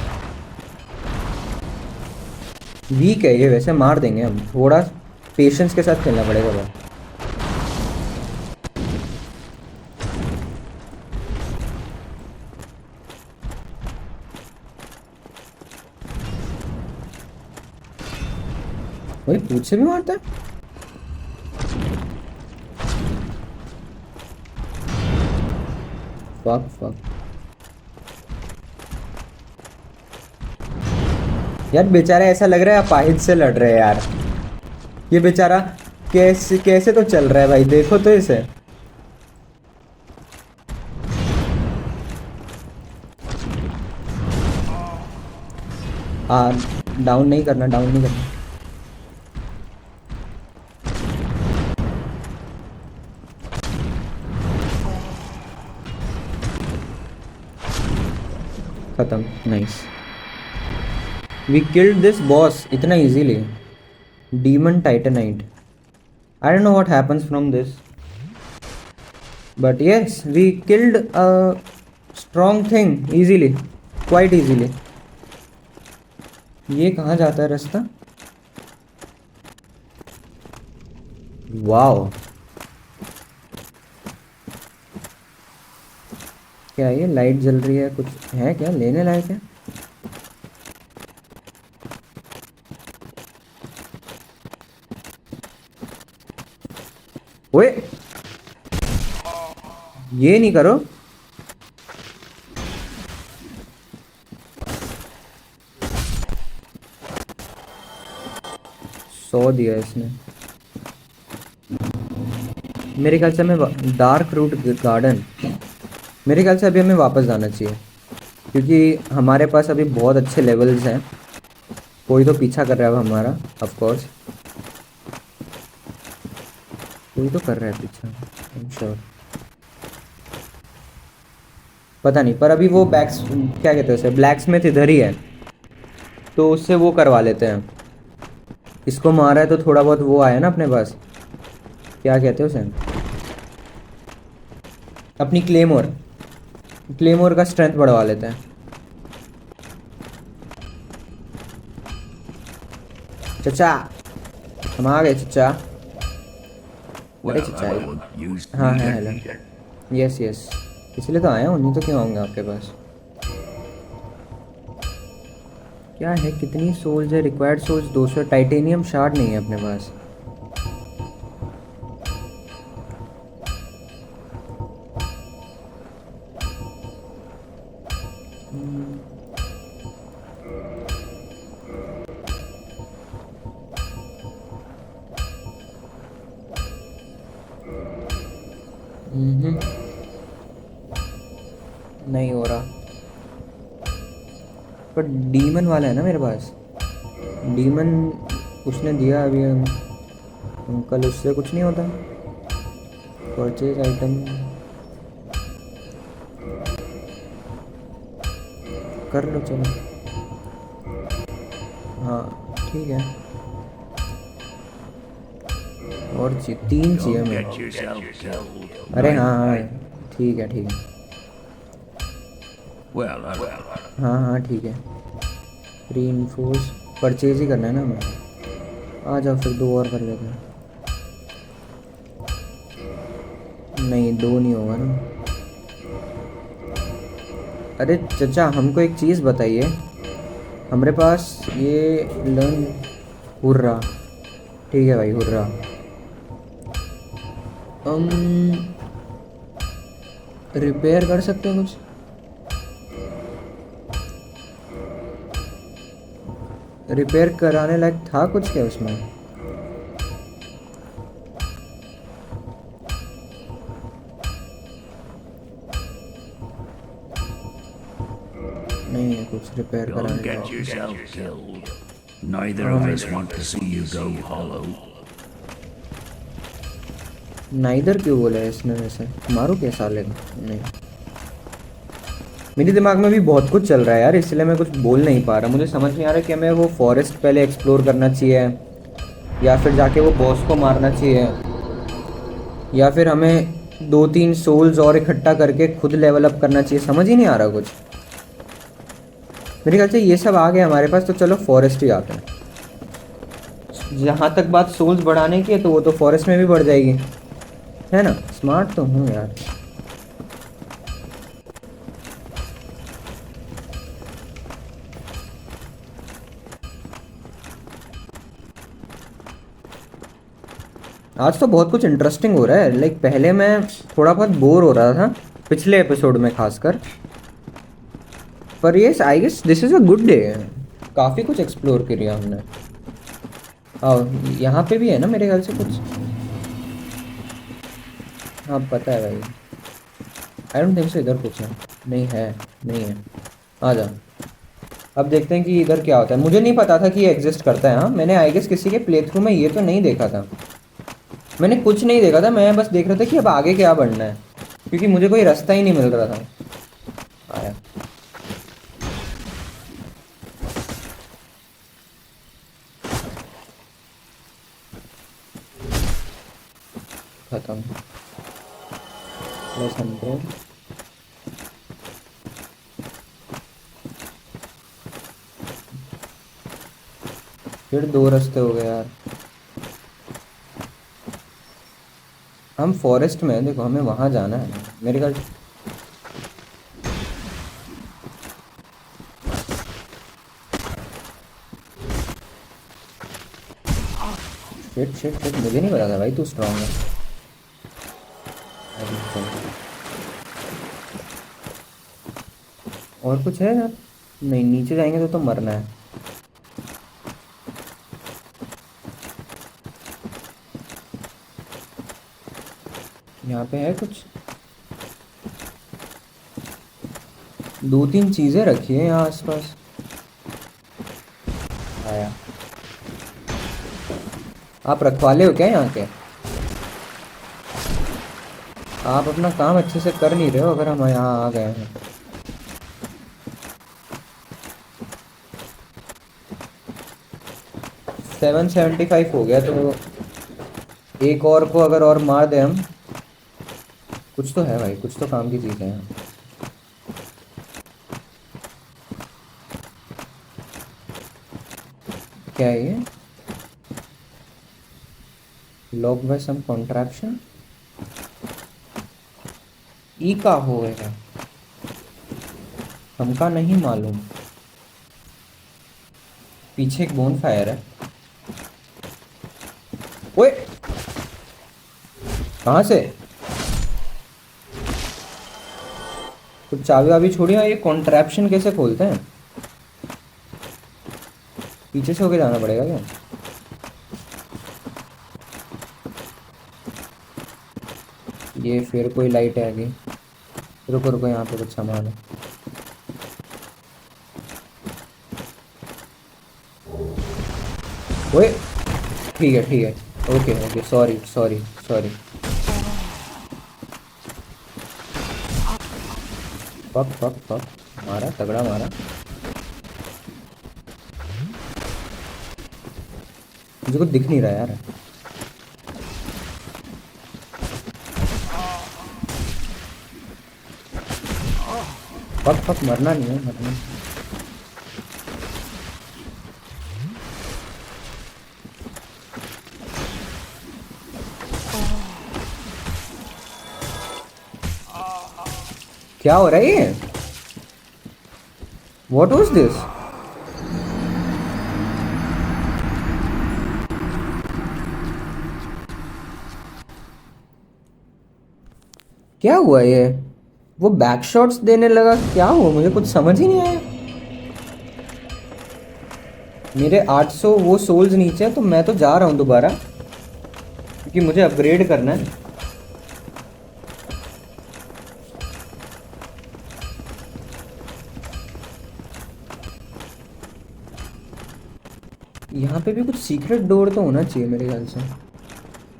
वीक है ये, वैसे मार देंगे हम, थोड़ा पेशेंस के साथ खेलना पड़ेगा भाई। भाई पूछ से भी मारता है। फक फक यार, बेचारा ऐसा लग रहा है अपाहिज से लड़ रहे हैं यार। ये बेचारा कैसे कैसे तो चल रहा है भाई, देखो तो इसे। हाँ, डाउन नहीं करना, डाउन नहीं करना। खत्म, nice. We killed this boss इतना easily. Demon titanite, I don't know what happens from this, but yes we killed a strong thing easily, quite easily. ये कहाँ जाता है रास्ता? वाओ, क्या ये लाइट जल रही है? कुछ है क्या लेने लायक है? ओए, ये नहीं करो। सौ दिया इसने। मेरे ख्याल से हमें डार्क रूट गार्डन, मेरे ख्याल से अभी हमें वापस जाना चाहिए, क्योंकि हमारे पास अभी बहुत अच्छे लेवल्स हैं। कोई तो पीछा कर रहा है हमारा, ऑफ कोर्स कोई तो कर रहा है पीछा, आई एम श्योर। पता नहीं, पर अभी वो बैक्स क्या कहते हैं उसे, ब्लैक स्मिथ इधर ही है, तो उससे वो करवा लेते हैं। इसको मारा है तो थोड़ा बहुत वो आया ना अपने पास, क्या कहते हैं उसे, अपनी क्लेमोर का स्ट्रेंथ बढ़वा लेते हैं। चचा, हम आ गए चचा। अरे चचा, हाँ है, हेलो, यस यस, इसलिए तो आया हूँ, नहीं तो क्यों आऊँगा आपके पास। क्या है, कितनी सोल्स है? Required souls 200। टाइटेनियम शार्ड नहीं है अपने पास। नहीं हो रहा। पर डीमन वाला है ना मेरे पास। डीमन उसने दिया अभी अंकल, उससे कुछ नहीं होता। परचेज आइटम कर लो चलो। हाँ ठीक है। और 3 चाहिए
Don't
मेरे।
get yourself killed.
अरे हाँ हाँ ठीक है ठीक है।
Well,
हाँ हाँ ठीक है। री इन्फोर्स परचेज ही करना है ना हमें। आ जाओ फिर 2 और कर लेते हैं। नहीं 2 नहीं होगा ना। अरे चचा हमको एक चीज़ बताइए। हमारे पास ये लर्न हुर्रा, ठीक है भाई हुर्रा। हम रिपेयर कर सकते हैं कुछ? रिपेयर कराने लायक था कुछ क्या उसमें? नहीं है कुछ रिपेयर
don't
कराने
get
like.
yourself killed. Neither of us want to see you go hollow.
Neither क्यों बोला है इसने? वैसे मारो क्या साले को? नहीं, मेरे दिमाग में भी बहुत कुछ चल रहा है यार, इसलिए मैं कुछ बोल नहीं पा रहा। मुझे समझ नहीं आ रहा कि हमें वो फॉरेस्ट पहले एक्सप्लोर करना चाहिए, या फिर जाके वो बॉस को मारना चाहिए, या फिर हमें 2-3 सोल्स और इकट्ठा करके खुद लेवल अप करना चाहिए। समझ ही नहीं आ रहा कुछ। मेरे ख्याल से ये सब आ गया हमारे पास, तो चलो फॉरेस्ट ही आते हैं। जहाँ तक बात सोल्स बढ़ाने की है तो वो तो फॉरेस्ट में भी बढ़ जाएगी, है ना। स्मार्ट तो हूँ यार। आज तो बहुत कुछ इंटरेस्टिंग हो रहा है। लाइक पहले मैं थोड़ा बहुत बोर हो रहा था पिछले एपिसोड में खासकर, पर ये I guess this is a good day. काफ़ी कुछ एक्सप्लोर किया हमने। आओ, यहाँ पे भी है ना मेरे ख्याल से कुछ। हाँ पता है भाई। आई डोंट थिंक सो इधर कुछ है। नहीं है, नहीं है। आ जा। अब देखते हैं कि इधर क्या होता है। मुझे नहीं पता था कि ये एग्जिस्ट करता है। हाँ मैंने आई गेस किसी के प्ले थ्रू में ये तो नहीं देखा था। मैंने कुछ नहीं देखा था, मैं बस देख रहा था कि अब आगे क्या बढ़ना है, क्योंकि मुझे कोई रास्ता ही नहीं मिल रहा था। आया खत्म। +100। फिर 2 रास्ते हो गए यार। हम फॉरेस्ट में हैं, देखो हमें वहाँ जाना है मेरे ख्याल। शिट शिट शिट, मुझे नहीं पता था भाई तू स्ट्रांग है। और कुछ है यार? नहीं, नीचे जाएंगे तो मरना है। यहाँ पे है कुछ? 2-3 चीज़ें रखी है यहाँ आसपास। आया। आप रखवाले हो क्या यहाँ के? आप अपना काम अच्छे से कर नहीं रहे हो अगर हम यहाँ आ गए हैं। $775 हो गया, तो एक और को अगर और मार दे हम। कुछ तो है भाई, कुछ तो काम की चीज़ है। क्या है ये? लॉक बाय सम कॉन्ट्रैप्शन। ई का होएगा हमका नहीं मालूम। पीछे एक बोन फायर है। ओए कहाँ से? कुछ चाबी वाबी छोड़ी। ये कॉन्ट्रैप्शन कैसे खोलते हैं? पीछे से होके जाना पड़ेगा क्या? ये फिर कोई लाइट है आगे। रुको रुको, यहाँ पे कुछ सामान है। ओए ठीक है ठीक है, okay okay, sorry sorry sorry. Fuck fuck fuck, मारा तगड़ा मारा। मुझे कुछ दिख नहीं रहा यार। फक फक, मरना नहीं है, मरना नहीं। क्या हो रहा है ये? What was this? क्या हुआ ये? वो बैक शॉट्स देने लगा, क्या हुआ? मुझे कुछ समझ ही नहीं आया। मेरे 800 वो सोल्स नीचे है, तो मैं तो जा रहा हूँ दोबारा, क्योंकि मुझे अपग्रेड करना है। यहाँ पे भी कुछ सीक्रेट डोर तो होना चाहिए मेरे ख्याल से।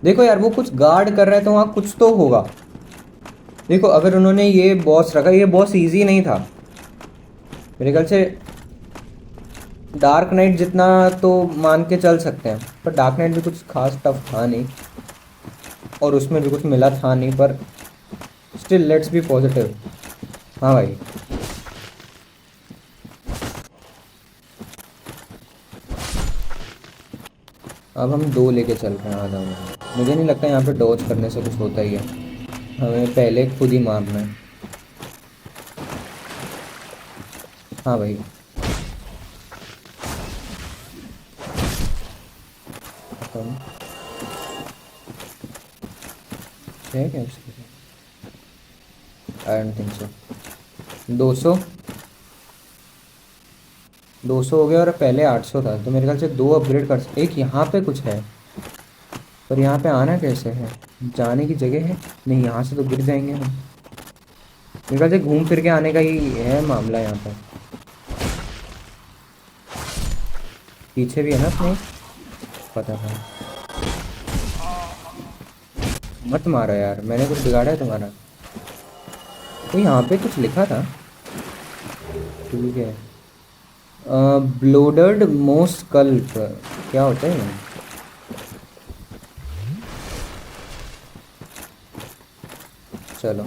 देखो यार, वो कुछ गार्ड कर रहा है तो वहाँ कुछ तो होगा। देखो, अगर उन्होंने ये बॉस रखा, ये बॉस इजी नहीं था मेरे ख्याल से। डार्क नाइट जितना तो मान के चल सकते हैं, पर डार्क नाइट भी कुछ खास टफ था नहीं, और उसमें भी कुछ मिला था नहीं, पर स्टिल लेट्स बी पॉजिटिव। हाँ भाई, अब हम 2 लेके चल रहे हैं आधा में। मुझे नहीं लगता यहाँ पे डॉज करने से कुछ होता ही है, हमें पहले खुद ही मारना है। हाँ भाई, है क्या उसके? आई डोंट थिंक सो। 200 हो गया, और पहले 800 था, तो मेरे ख्याल से 2 अपग्रेड कर सकते। एक यहाँ पे कुछ है, पर यहाँ पे आना कैसे है? जाने की जगह है नहीं, यहाँ से तो गिर जाएंगे हम। मेरे ख्याल से घूम फिर के आने का ही है मामला यहाँ पर। पीछे भी है ना अपने, पता था। मत मारो यार, मैंने कुछ बिगाड़ा है तुम्हारा? तो यहाँ पे कुछ लिखा था, ठीक है। ब्लोडर्ड मोस्ट कल्प, क्या होता है ये? चलो,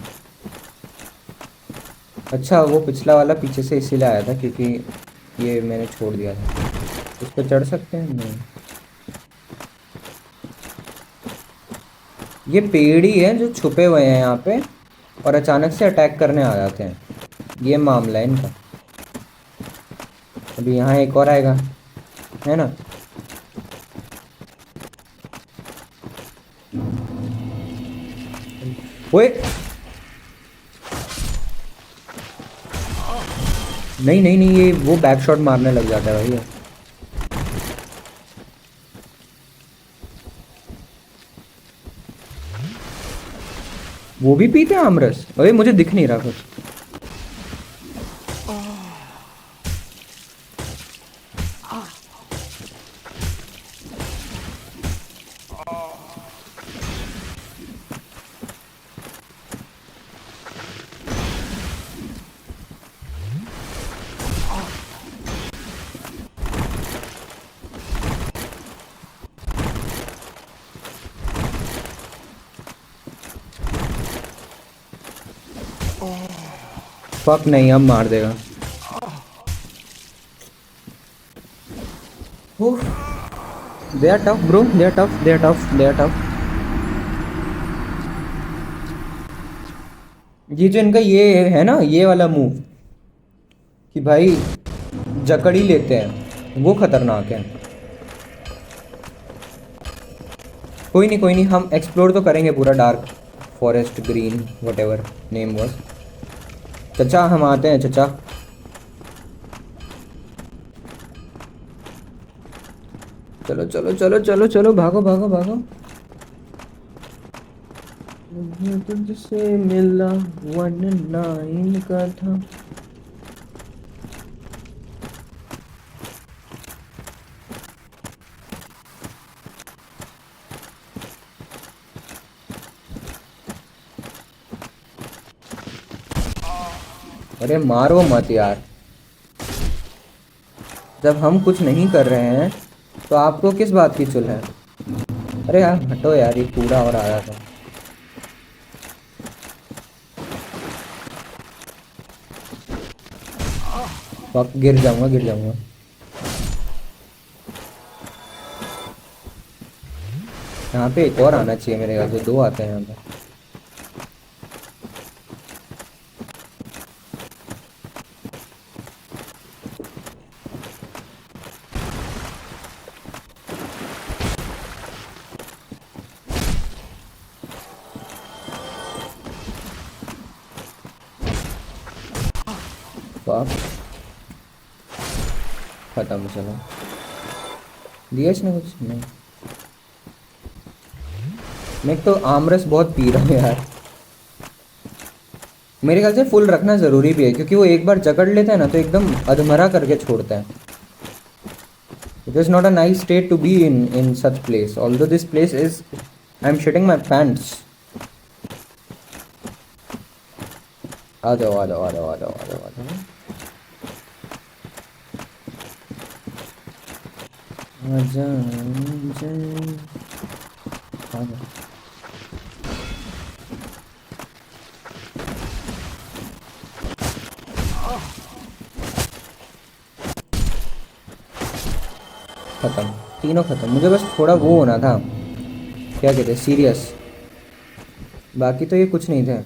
अच्छा वो पिछला वाला पीछे से इसीलिए आया था क्योंकि ये मैंने छोड़ दिया था। उस पर चढ़ सकते हैं? नहीं, ये पेड़ ही है जो छुपे हुए हैं यहाँ पे और अचानक से अटैक करने आ जाते हैं, ये मामला है इनका। अभी यहाँ एक और आएगा, है ना? ओए नहीं नहीं नहीं, ये वो बैक शॉट मारने लग जाता है भाई। वो भी पीते हैं आमरस? अरे मुझे दिख नहीं रहा कुछ। फक नहीं, अब मार देगा। They are tough bro, they are tough, they are tough, they are tough. ये जो इनका ये है ना, ये वाला मूव कि भाई जकड़ ही लेते हैं, वो खतरनाक है। कोई नहीं कोई नहीं, हम एक्सप्लोर तो करेंगे पूरा dark forest green what ever name was. चचा हम आते हैं चचा। चलो चलो चलो चलो चलो, भागो भागो भागो। मुझे तुझसे मिला 19 का था। अरे मारो मत यार, जब हम कुछ नहीं कर रहे हैं तो आपको किस बात की चुल है। अरे यार हटो यार, ये पूरा और आ रहा था। फक, गिर जाऊंगा गिर जाऊंगा। यहाँ पे एक और आना चाहिए मेरे ख्याल से, 2 आते हैं यहाँ पे। वाह खत्म। चलो दिया इसने कुछ नहीं। मैं तो आमरस बहुत पी रहा हूँ यार। मेरे ख्याल से फुल रखना ज़रूरी भी है, क्योंकि वो एक बार जकड़ लेते हैं ना तो एकदम अधमरा करके छोड़ता है। It is not a nice state to be in such place, although this place is, I am shitting my pants. आ जाओ आ जाओ आ जाओ आ जाओ आ जाओ आ जाओ आजा आजा। खत्म, तीनों खत्म। मुझे बस थोड़ा वो होना था, क्या कहते हैं, सीरियस। बाकी तो ये कुछ नहीं थे।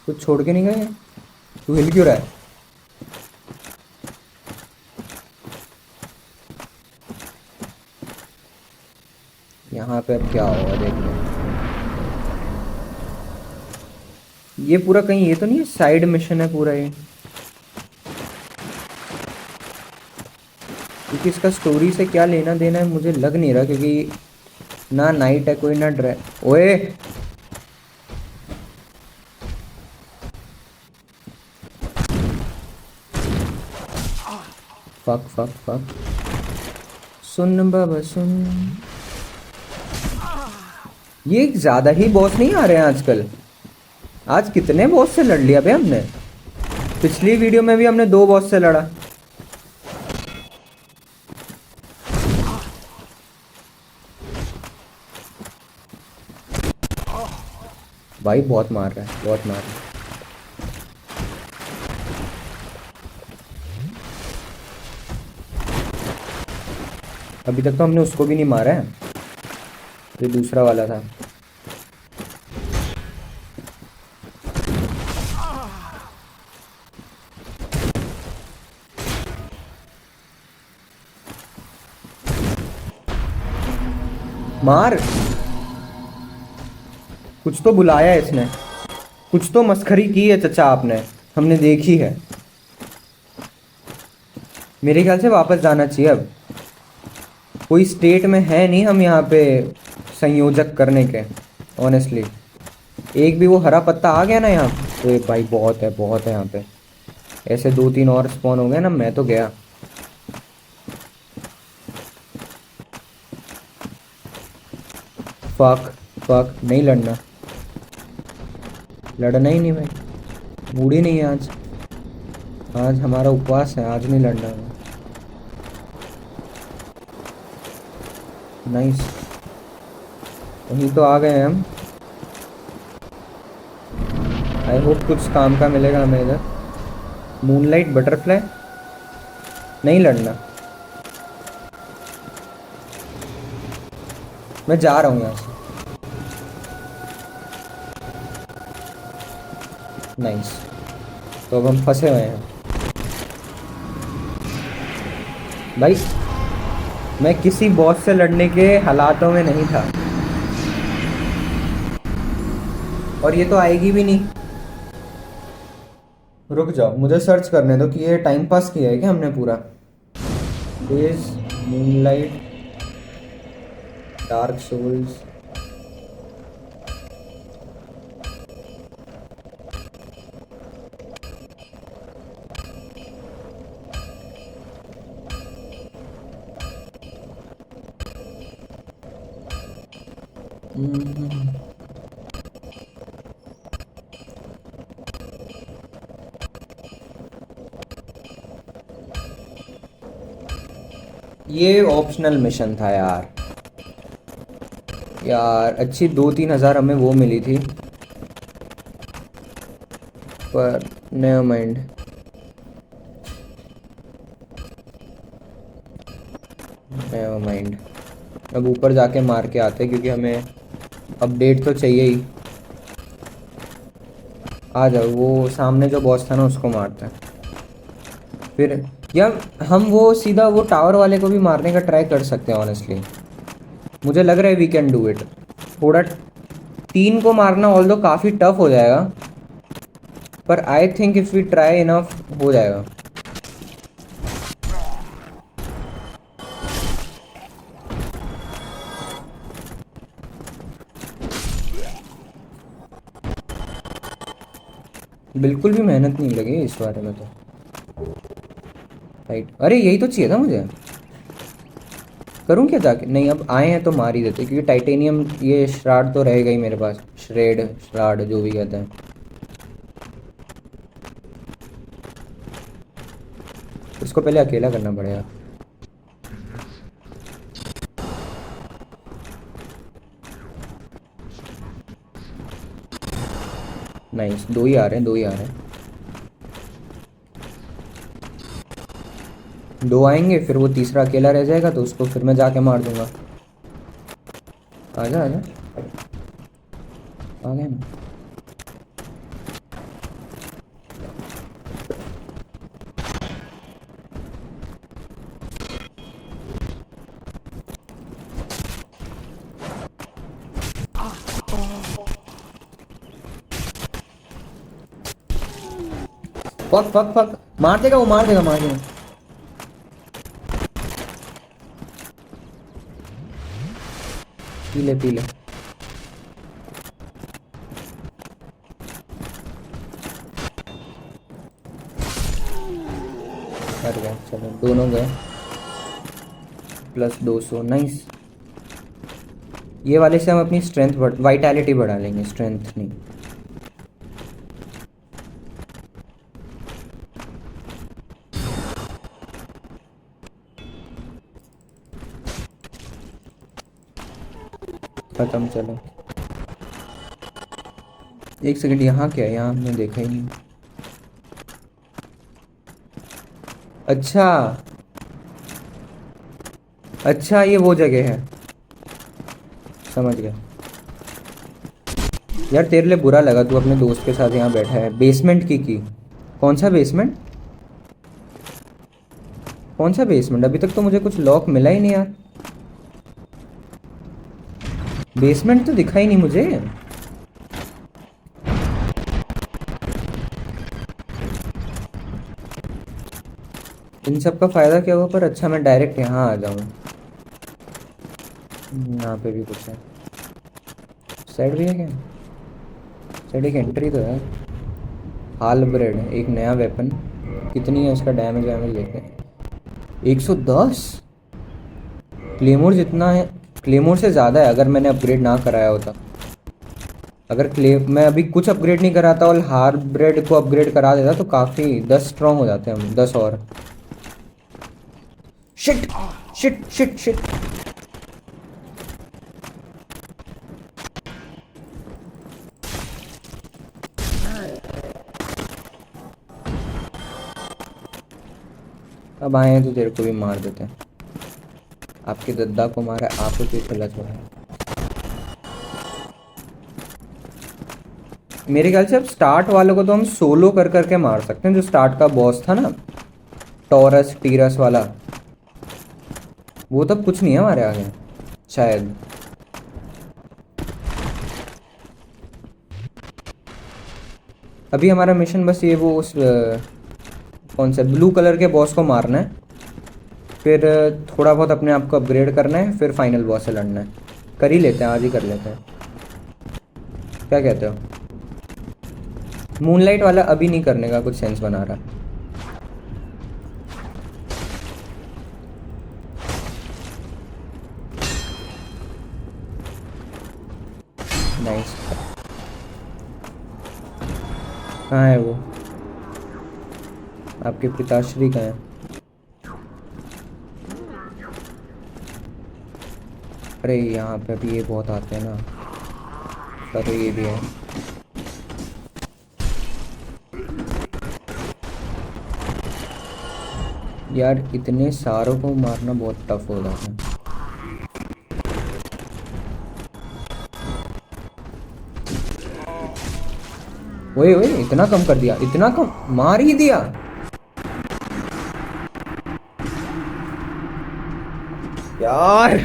कुछ छोड़ के नहीं गए। तू हिल क्यों रहा है? यहाँ पे अब क्या होगा देखते हैं। ये पूरा कहीं ये तो नहीं है साइड मिशन है पूरा ये, क्योंकि इसका स्टोरी से क्या लेना देना है मुझे लग नहीं रहा, क्योंकि ना नाइट है कोई ना ड्रै। ओए फक फक फक। सुन बाबा सुन, ये ज्यादा ही बॉस नहीं आ रहे हैं आजकल। आज कितने बॉस से लड़ लिया बे हमने। पिछली वीडियो में भी हमने 2 बॉस से लड़ा। भाई बहुत मार रहा है, बहुत मार रहा है। अभी तक तो हमने उसको भी नहीं मारा है, ये दूसरा वाला था। मार, कुछ तो बुलाया है इसने, कुछ तो मस्खरी की है चचा आपने, हमने देखी है। मेरे ख्याल से वापस जाना चाहिए अब। कोई स्टेट में है नहीं हम यहाँ पे संयोजक करने के, ऑनेस्टली। एक भी वो हरा पत्ता आ गया ना यहाँ पे, तो भाई बहुत है यहाँ पे। ऐसे 2-3 और स्पॉन हो गए ना, मैं तो गया। फक फक, नहीं लड़ना, लड़ना ही नहीं भाई, मूड ही नहीं है आज। आज हमारा उपवास है, आज नहीं लड़ना है। नाइस, वहीं तो आ गए हम। आई होप कुछ काम का मिलेगा हमें इधर। मूनलाइट बटरफ्लाई, नहीं लड़ना। मैं जा रहा हूँ यहाँ से। नाइस, तो अब हम फंसे हुए हैं। भाई मैं किसी बॉस से लड़ने के हालातों में नहीं था, और ये तो आएगी भी नहीं। रुक जाओ, मुझे सर्च करने दो कि ये टाइम पास किया है क्या हमने पूरा। Days, moonlight, dark souls. ये ऑप्शनल मिशन था यार। यार अच्छी 2-3 हज़ार हमें वो मिली थी, पर नेवर माइंड। नेवर माइंड, अब ऊपर जाके मार के आते क्योंकि हमें अपडेट तो चाहिए ही। आ जाओ, वो सामने जो बॉस था ना उसको मारते हैं फिर। या हम वो सीधा वो टावर वाले को भी मारने का ट्राई कर सकते हैं ऑनेस्टली। मुझे लग रहा है वी कैन डू इट। थोड़ा 3 को मारना ऑल्दो काफ़ी टफ हो जाएगा, पर I think if we try enough हो जाएगा। बिल्कुल भी मेहनत नहीं लगी इस बारे में तो। राइट, अरे यही तो चाहिए था मुझे। करूं क्या जाके? नहीं, अब आए हैं तो मार ही देते, क्योंकि टाइटेनियम ये श्राड तो रहेगा ही मेरे पास। श्राड जो भी कहते हैं। इसको पहले अकेला करना पड़ेगा। नाइस, 2 ही आ रहे हैं, 2 ही आ रहे हैं। 2 आएंगे, फिर वो तीसरा अकेला रह जाएगा तो उसको फिर मैं जाके मार दूंगा। आजा आजा, आ गए ना। फक फक फक, मार देगा वो, मार देगा, मार देगा। पी ले पी ले। मर गए, चलो दोनों गए। Plus 200, nice. ये वाले से हम अपनी स्ट्रेंथ वाइटैलिटी बढ़ा लेंगे, स्ट्रेंथ नहीं। खत्म, चलो। एक सेकंड, यहाँ क्या है? यहाँ हमने देखा ही नहीं। अच्छा अच्छा, ये वो जगह है, समझ गया। यार तेरे लिए बुरा लगा, तू अपने दोस्त के साथ यहाँ बैठा है। बेसमेंट की कौन सा बेसमेंट? कौन सा बेसमेंट? अभी तक तो मुझे कुछ लॉक मिला ही नहीं यार। बेसमेंट तो दिखा ही नहीं मुझे। इन सब का फ़ायदा क्या हुआ? पर अच्छा मैं डायरेक्ट यहाँ आ जाऊँ। यहाँ पे भी कुछ है। साइड भी है क्या? साइड एक एंट्री तो है। हाल ब्रेड, एक नया वेपन। कितनी है उसका डैमेज? वैमेज देखते हैं। 110 क्लेमोर जितना है, क्लेमोर से ज़्यादा है अगर मैंने अपग्रेड ना कराया होता। अगर मैं अभी कुछ अपग्रेड नहीं कराता और हार ब्रेड को अपग्रेड करा देता तो काफ़ी 10 स्ट्रॉन्ग हो जाते हैं हम, 10 और। Shit shit shit shit. अब आए हैं तो तेरे को भी मार देते हैं। आपके दद्दा को मारा, आपको क्यों खुला छोड़ा? मेरे ख्याल से अब स्टार्ट वालों को तो हम सोलो कर करके मार सकते हैं। जो स्टार्ट का बॉस था ना, टॉरस टीरस वाला, वो तब कुछ नहीं है हमारे आगे शायद। अभी हमारा मिशन बस ये वो उस कौन सा ब्लू कलर के बॉस को मारना है, फिर थोड़ा बहुत अपने आप को अपग्रेड करना है, फिर फाइनल बॉस से लड़ना है। कर ही लेते हैं, आज ही कर लेते हैं। क्या कहते हो? मूनलाइट वाला अभी नहीं करने का कुछ सेंस बना रहा। नाइस। कहाँ है वो? आपके पिताश्री कहाँ है? अरे यहाँ पे अभी ये बहुत आते हैं ना, तो ये भी है। यार इतने सारों को मारना बहुत टफ हो जाता है। वही वही इतना कम कर दिया, इतना कम मार ही दिया। यार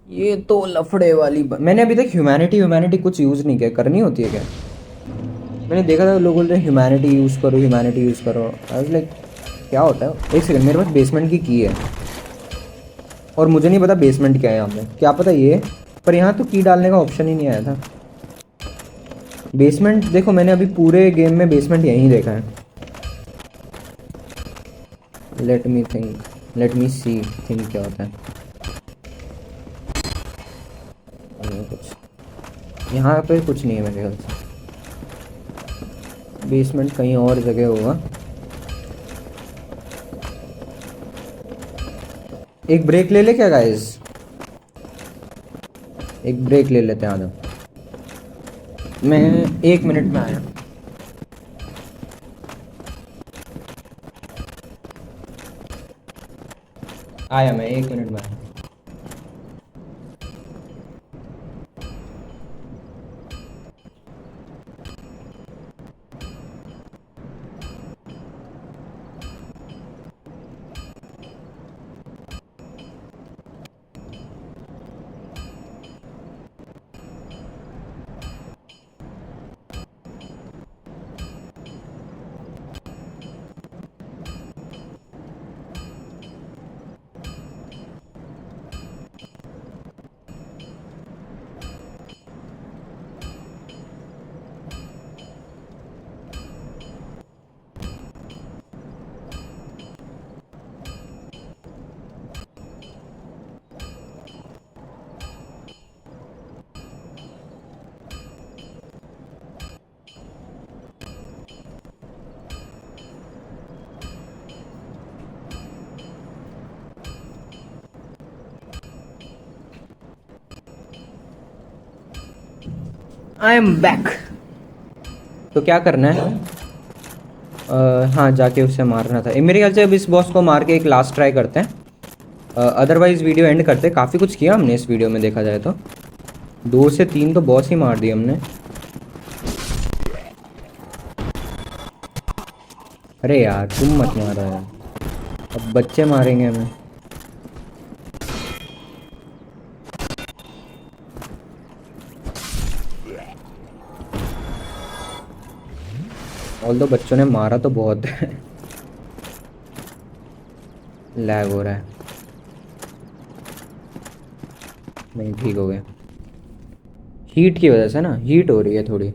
ये तो लफड़े वाली मैंने अभी तक ह्यूमैनिटी कुछ यूज़ नहीं किया। करनी होती है क्या? मैंने देखा था लोग बोल रहे ह्यूमैनिटी यूज़ करो, ह्यूमैनिटी यूज़ करो। आई वाज लाइक क्या होता है? एक सेकंड, मेरे पास बेसमेंट की है और मुझे नहीं पता बेसमेंट क्या है यहाँ पे। क्या पता ये, पर यहाँ तो की डालने का ऑप्शन ही नहीं आया था। बेसमेंट देखो, मैंने अभी पूरे गेम में बेसमेंट यहीं देखा है। Let me think, let me see think क्या होता है। कुछ यहाँ पे कुछ नहीं है मेरे ख्याल से। बेसमेंट कहीं और जगह होगा। एक ब्रेक ले ले क्या गाइस? एक ब्रेक ले लेते हैं आधा। मैं 1 मिनट में आया। मैं 1 मिनट में आया। I am back. तो क्या करना है? हाँ, जाके उससे मारना था। मेरे ख्याल से अब इस बॉस को मार के एक लास्ट ट्राई करते हैं, अदरवाइज़ वीडियो एंड करते हैं। काफ़ी कुछ किया हमने इस वीडियो में देखा जाए तो। 2 से 3 तो बॉस ही मार दिए हमने। अरे यार तुम मत मारो यार, अब बच्चे मारेंगे हमें। ऑल्दो बच्चों ने मारा तो बहुत है। लैग हो रहा है। नहीं, ठीक हो गया। हीट की वजह से ना, हीट हो रही है थोड़ी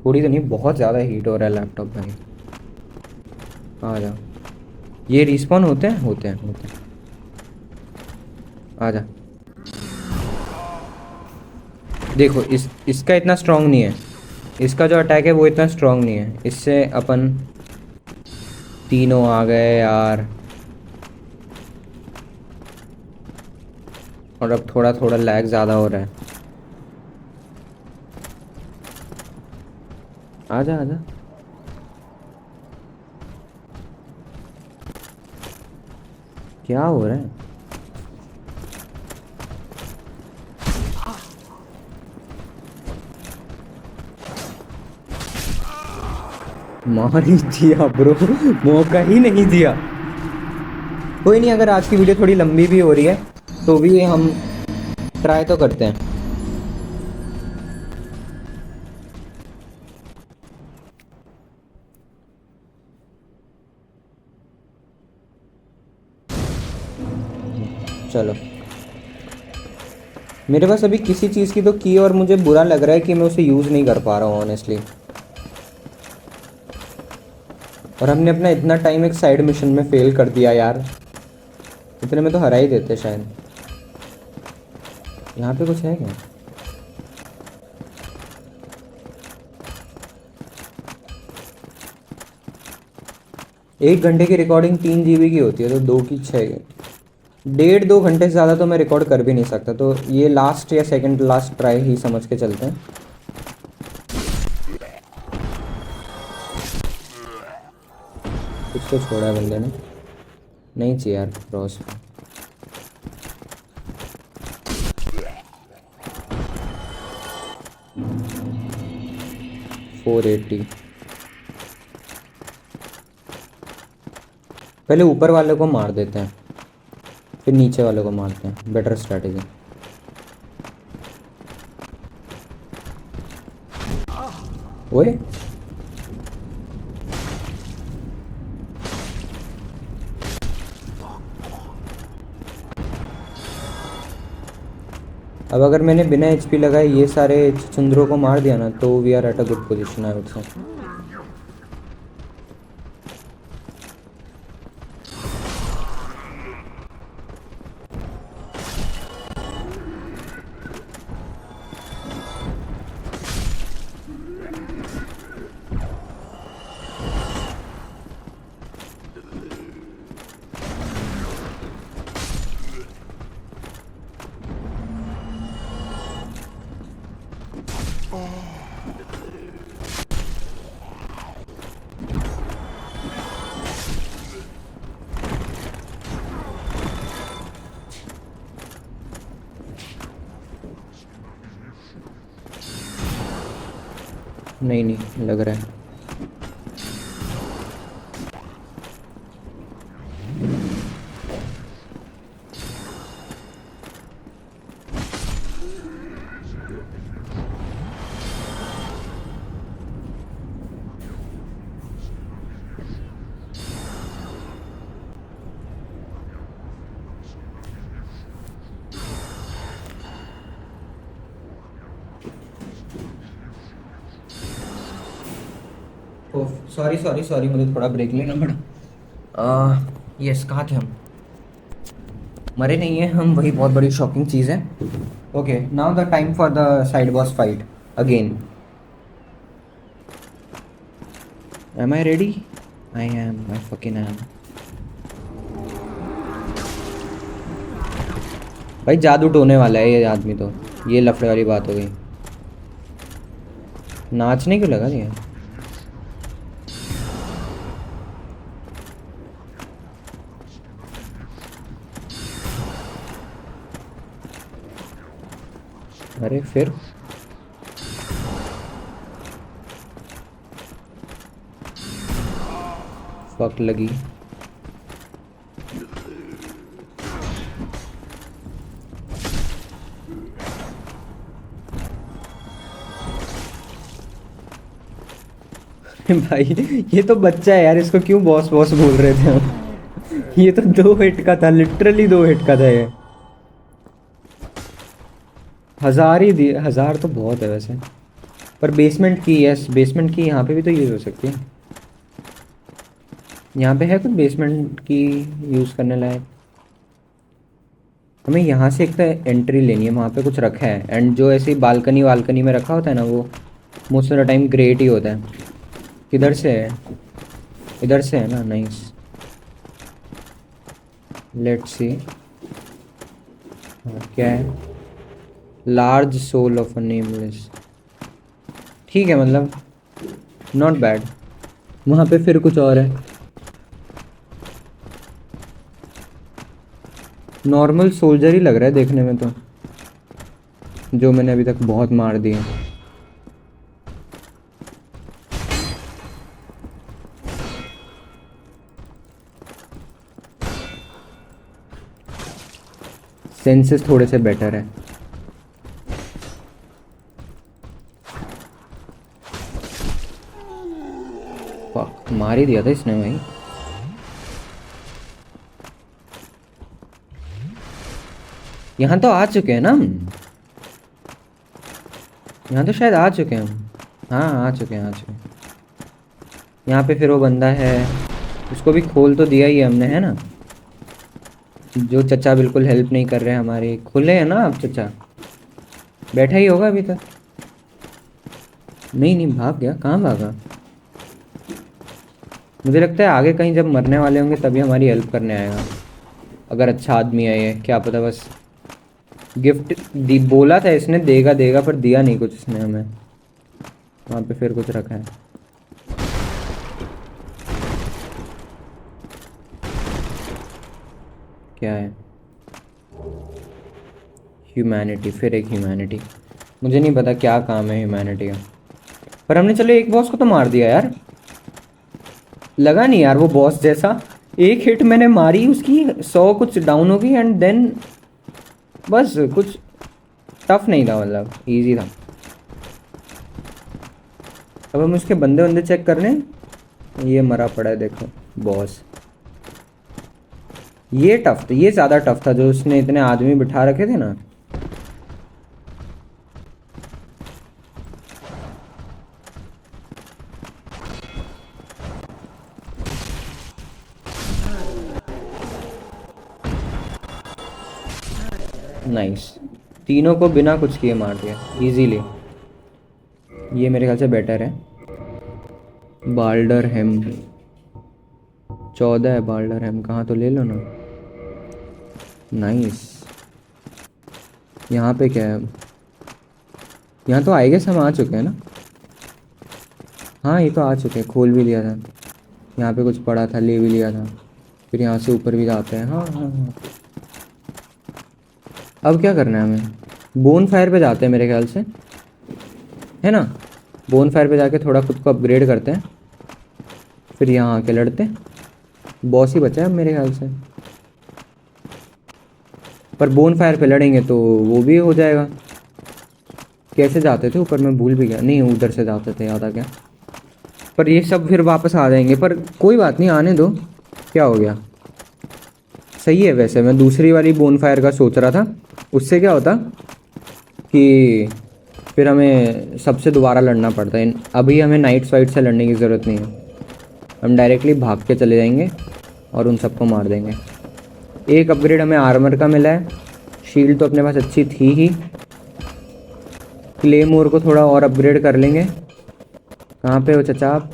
थोड़ी तो नहीं, बहुत ज़्यादा हीट हो रहा है लैपटॉप में। आ जाओ। ये रिस्पॉन होते हैं होते हैं होते हैं। आ जा। देखो इसका इतना स्ट्रांग नहीं है। इसका जो अटैक है वो इतना स्ट्रांग नहीं है। इससे अपन तीनों आ गए यार। और अब थोड़ा थोड़ा लैग ज़्यादा हो रहा है। आजा आजा। क्या हो रहा है? मार ही दिया ब्रो, मौका ही नहीं दिया। कोई नहीं, अगर आज की वीडियो थोड़ी लंबी भी हो रही है तो भी हम ट्राई तो करते हैं। चलो, मेरे पास अभी किसी चीज़ की तो की, और मुझे बुरा लग रहा है कि मैं उसे यूज़ नहीं कर पा रहा हूँ ऑनेस्टली। और हमने अपना इतना टाइम एक साइड मिशन में फेल कर दिया यार, इतने में तो हरा ही देते शायद। यहाँ पे कुछ है क्या? एक घंटे की रिकॉर्डिंग 3 GB की होती है, तो 2 की 6, 1.5-2 घंटे से ज़्यादा तो मैं रिकॉर्ड कर भी नहीं सकता, तो ये लास्ट या सेकंड लास्ट ट्राई ही समझ के चलते हैं। कुछ तो छोड़ा है बंदे ने, नहीं चाहिए यार क्रॉस। 480। पहले ऊपर वाले को मार देते हैं, फिर नीचे वाले को मारते हैं, बेटर स्ट्रैटेजी। ओए अब अगर मैंने बिना HP लगाए ये सारे चुंदरों को मार दिया ना, तो we are at a good position I would say. नहीं नहीं लग रहा है। सॉरी सॉरी सॉरी, मुझे थोड़ा ब्रेक लेना पड़ा। यस, कहाँ थे हम? मरे नहीं है हम, वही बहुत बड़ी शॉकिंग चीज़ है। Okay, now the time for the side boss fight again. Am I ready? I am, I fucking am. भाई जादू टोने वाला है ये आदमी तो, ये लफड़े वाली बात हो गई। नाचने क्यों लगा ये? अरे फिर फक लगी। भाई ये तो बच्चा है यार, इसको क्यों बॉस बॉस बोल रहे थे हम? ये तो 2 हिट का था, लिटरली 2 हिट का था ये। 1000 ही दिए, 1000 तो बहुत है वैसे। पर बेसमेंट की, यस बेसमेंट की यहाँ पे भी तो यूज़ हो सकती है। यहाँ पे है कुछ बेसमेंट की यूज़ करने लायक? हमें यहाँ से एक तो एंट्री लेनी है, वहाँ पे कुछ रखा है, एंड जो ऐसे बालकनी वालकनी में रखा होता है ना, वो most of the time great he होता है। किधर से है? इधर से है ना? नाइस, लेट्स सी क्या है। Large soul of a nameless, ठीक है, मतलब नॉट बैड। वहाँ पे फिर कुछ और है, नॉर्मल सोल्जर ही लग रहा है देखने में तो, जो मैंने अभी तक बहुत मार दिए। सेंसेस थोड़े से बेटर है। फक, मार ही दिया था इसने भाई। यहाँ तो आ चुके हैं ना हम, यहाँ तो शायद आ चुके हैं हम। हाँ आ चुके हैं, आ चुके हैं। यहाँ पे फिर वो बंदा है, उसको भी खोल तो दिया ही है हमने, है ना। जो चचा बिल्कुल हेल्प नहीं कर रहे हैं हमारी। खुले हैं ना अब चचा? बैठा ही होगा अभी तक। नहीं नहीं, भाग गया। कहाँ भागा? मुझे लगता है आगे कहीं जब मरने वाले होंगे तभी हमारी हेल्प करने आएगा, अगर अच्छा आदमी है ये। क्या पता, बस गिफ्ट दी बोला था इसने देगा देगा, पर दिया नहीं कुछ इसने हमें। वहाँ पे फिर कुछ रखा है। क्या है? ह्यूमैनिटी, फिर एक ह्यूमैनिटी। मुझे नहीं पता क्या काम है ह्यूमैनिटी का, पर हमने चलो एक बॉस को तो मार दिया यार। लगा नहीं यार वो बॉस जैसा। एक हिट मैंने मारी उसकी, 100 कुछ डाउन हो गई, एंड देन बस कुछ टफ नहीं था, मतलब इजी था। अब हम उसके बंदे बंदे चेक कर लें। ये मरा पड़ा है देखो बॉस। ये टफ था, ये ज़्यादा टफ था, जो उसने इतने आदमी बिठा रखे थे ना। नाइस, तीनों को बिना कुछ किए मार दिया इजीली। ये मेरे ख्याल से बेटर है। बाल्डर हेम 14 है। बाल्डर हेम कहाँ, तो ले लो ना। नाइस। यहाँ पे क्या है? यहाँ तो आई गेस हम आ चुके हैं ना। हाँ ये तो आ चुके हैं, खोल भी लिया था। यहाँ पे कुछ पड़ा था, ले भी लिया था। फिर यहाँ से ऊपर भी जाते हैं। हाँ हाँ हाँ। अब क्या करना है हमें? बोन फायर पे जाते हैं मेरे ख्याल से, है ना। बोन फायर पे जाके थोड़ा खुद को अपग्रेड करते हैं, फिर यहाँ आके लड़ते हैं। बॉस ही बचा है अब मेरे ख्याल से। पर बोन फायर पे लड़ेंगे तो वो भी हो जाएगा। कैसे जाते थे ऊपर, मैं भूल भी गया। नहीं उधर से जाते थे, याद आ गया। पर ये सब फिर वापस आ जाएंगे, पर कोई बात नहीं, आने दो। क्या हो गया? सही है वैसे। मैं दूसरी वाली बोन फायर का सोच रहा था, उससे क्या होता कि फिर हमें सबसे दोबारा लड़ना पड़ता है। अभी हमें नाइट फाइट से लड़ने की ज़रूरत नहीं है, हम डायरेक्टली भाग के चले जाएंगे और उन सबको मार देंगे। एक अपग्रेड हमें आर्मर का मिला है। शील्ड तो अपने पास अच्छी थी ही। क्लेमोर को थोड़ा और अपग्रेड कर लेंगे। कहाँ पे हो चचा आप?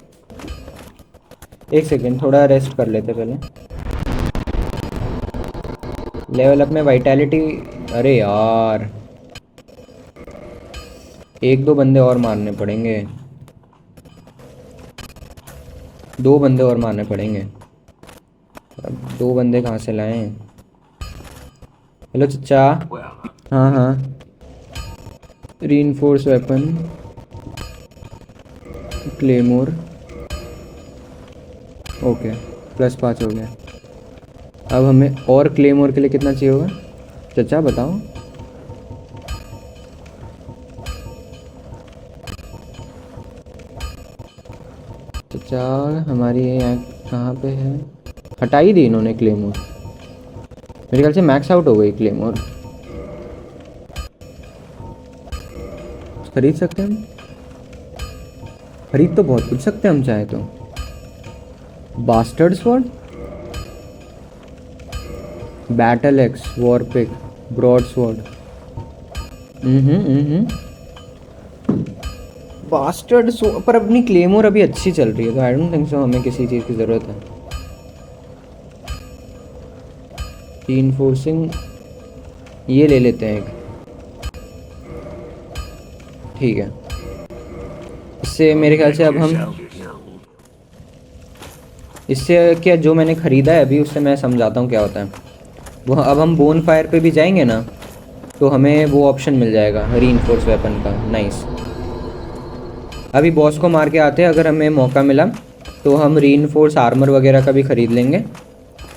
एक सेकेंड, थोड़ा रेस्ट कर लेते पहले। लेवल अप में वाइटैलिटी। अरे यार, एक दो बंदे और मारने पड़ेंगे। 2 बंदे और मारने पड़ेंगे। अब 2 बंदे कहाँ से लाएं? हेलो चचा। हाँ हाँ। Reinforce weapon, claymore. ओके, +5 हो गया। अब हमें और क्लेमोर के लिए कितना चाहिए होगा चचा, बताओ। चचा हमारी यहाँ कहाँ पे है? हटा ही दी इन्होंने क्लेमोर। मेरे ख्याल से मैक्स आउट हो गई क्लेमोर। खरीद सकते हैं हम? खरीद तो बहुत कुछ सकते हैं हम चाहे तो। Bastard sword, battle axe, war pick, broad sword. Bastard sword पर अपनी क्लेमोर अभी अच्छी चल रही है, तो आई डोंट थिंक सो हमें किसी चीज़ की ज़रूरत है। रीइंफोर्सिंग ये ले लेते हैं एक, ठीक है। इससे मेरे ख्याल से अब हम इससे क्या, जो मैंने ख़रीदा है अभी उससे मैं समझाता हूँ क्या होता है वो। अब हम बोन फायर पे भी जाएंगे ना, तो हमें वो ऑप्शन मिल जाएगा रीइंफोर्स वेपन का। नाइस। अभी बॉस को मार के आते हैं, अगर हमें मौका मिला तो हम रीइंफोर्स आर्मर वगैरह का भी ख़रीद लेंगे,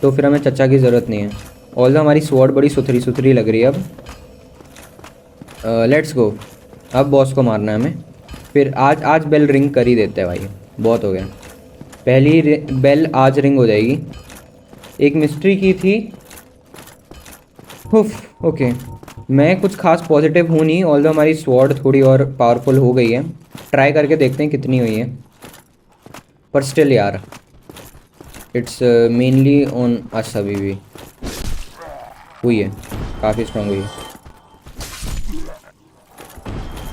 तो फिर हमें चचा की ज़रूरत नहीं है। ऑल्दो हमारी स्वॉर्ड बड़ी सुथरी सुथरी लग रही है अब। Let's go. अब बॉस को मारना है हमें। फिर आज बेल रिंग कर ही देते हैं भाई, बहुत हो गया। पहली बेल आज रिंग हो जाएगी। एक मिस्ट्री की थी। HUF, okay. मैं कुछ खास पॉजिटिव हूँ नहीं, ऑल्दो हमारी स्वॉर्ड थोड़ी और पावरफुल हो गई है। ट्राई करके देखते हैं कितनी हुई है, पर स्टिल यार इट्स मेनली ऑन अस। अभी भी हुई है, काफ़ी स्ट्रांग हुई है।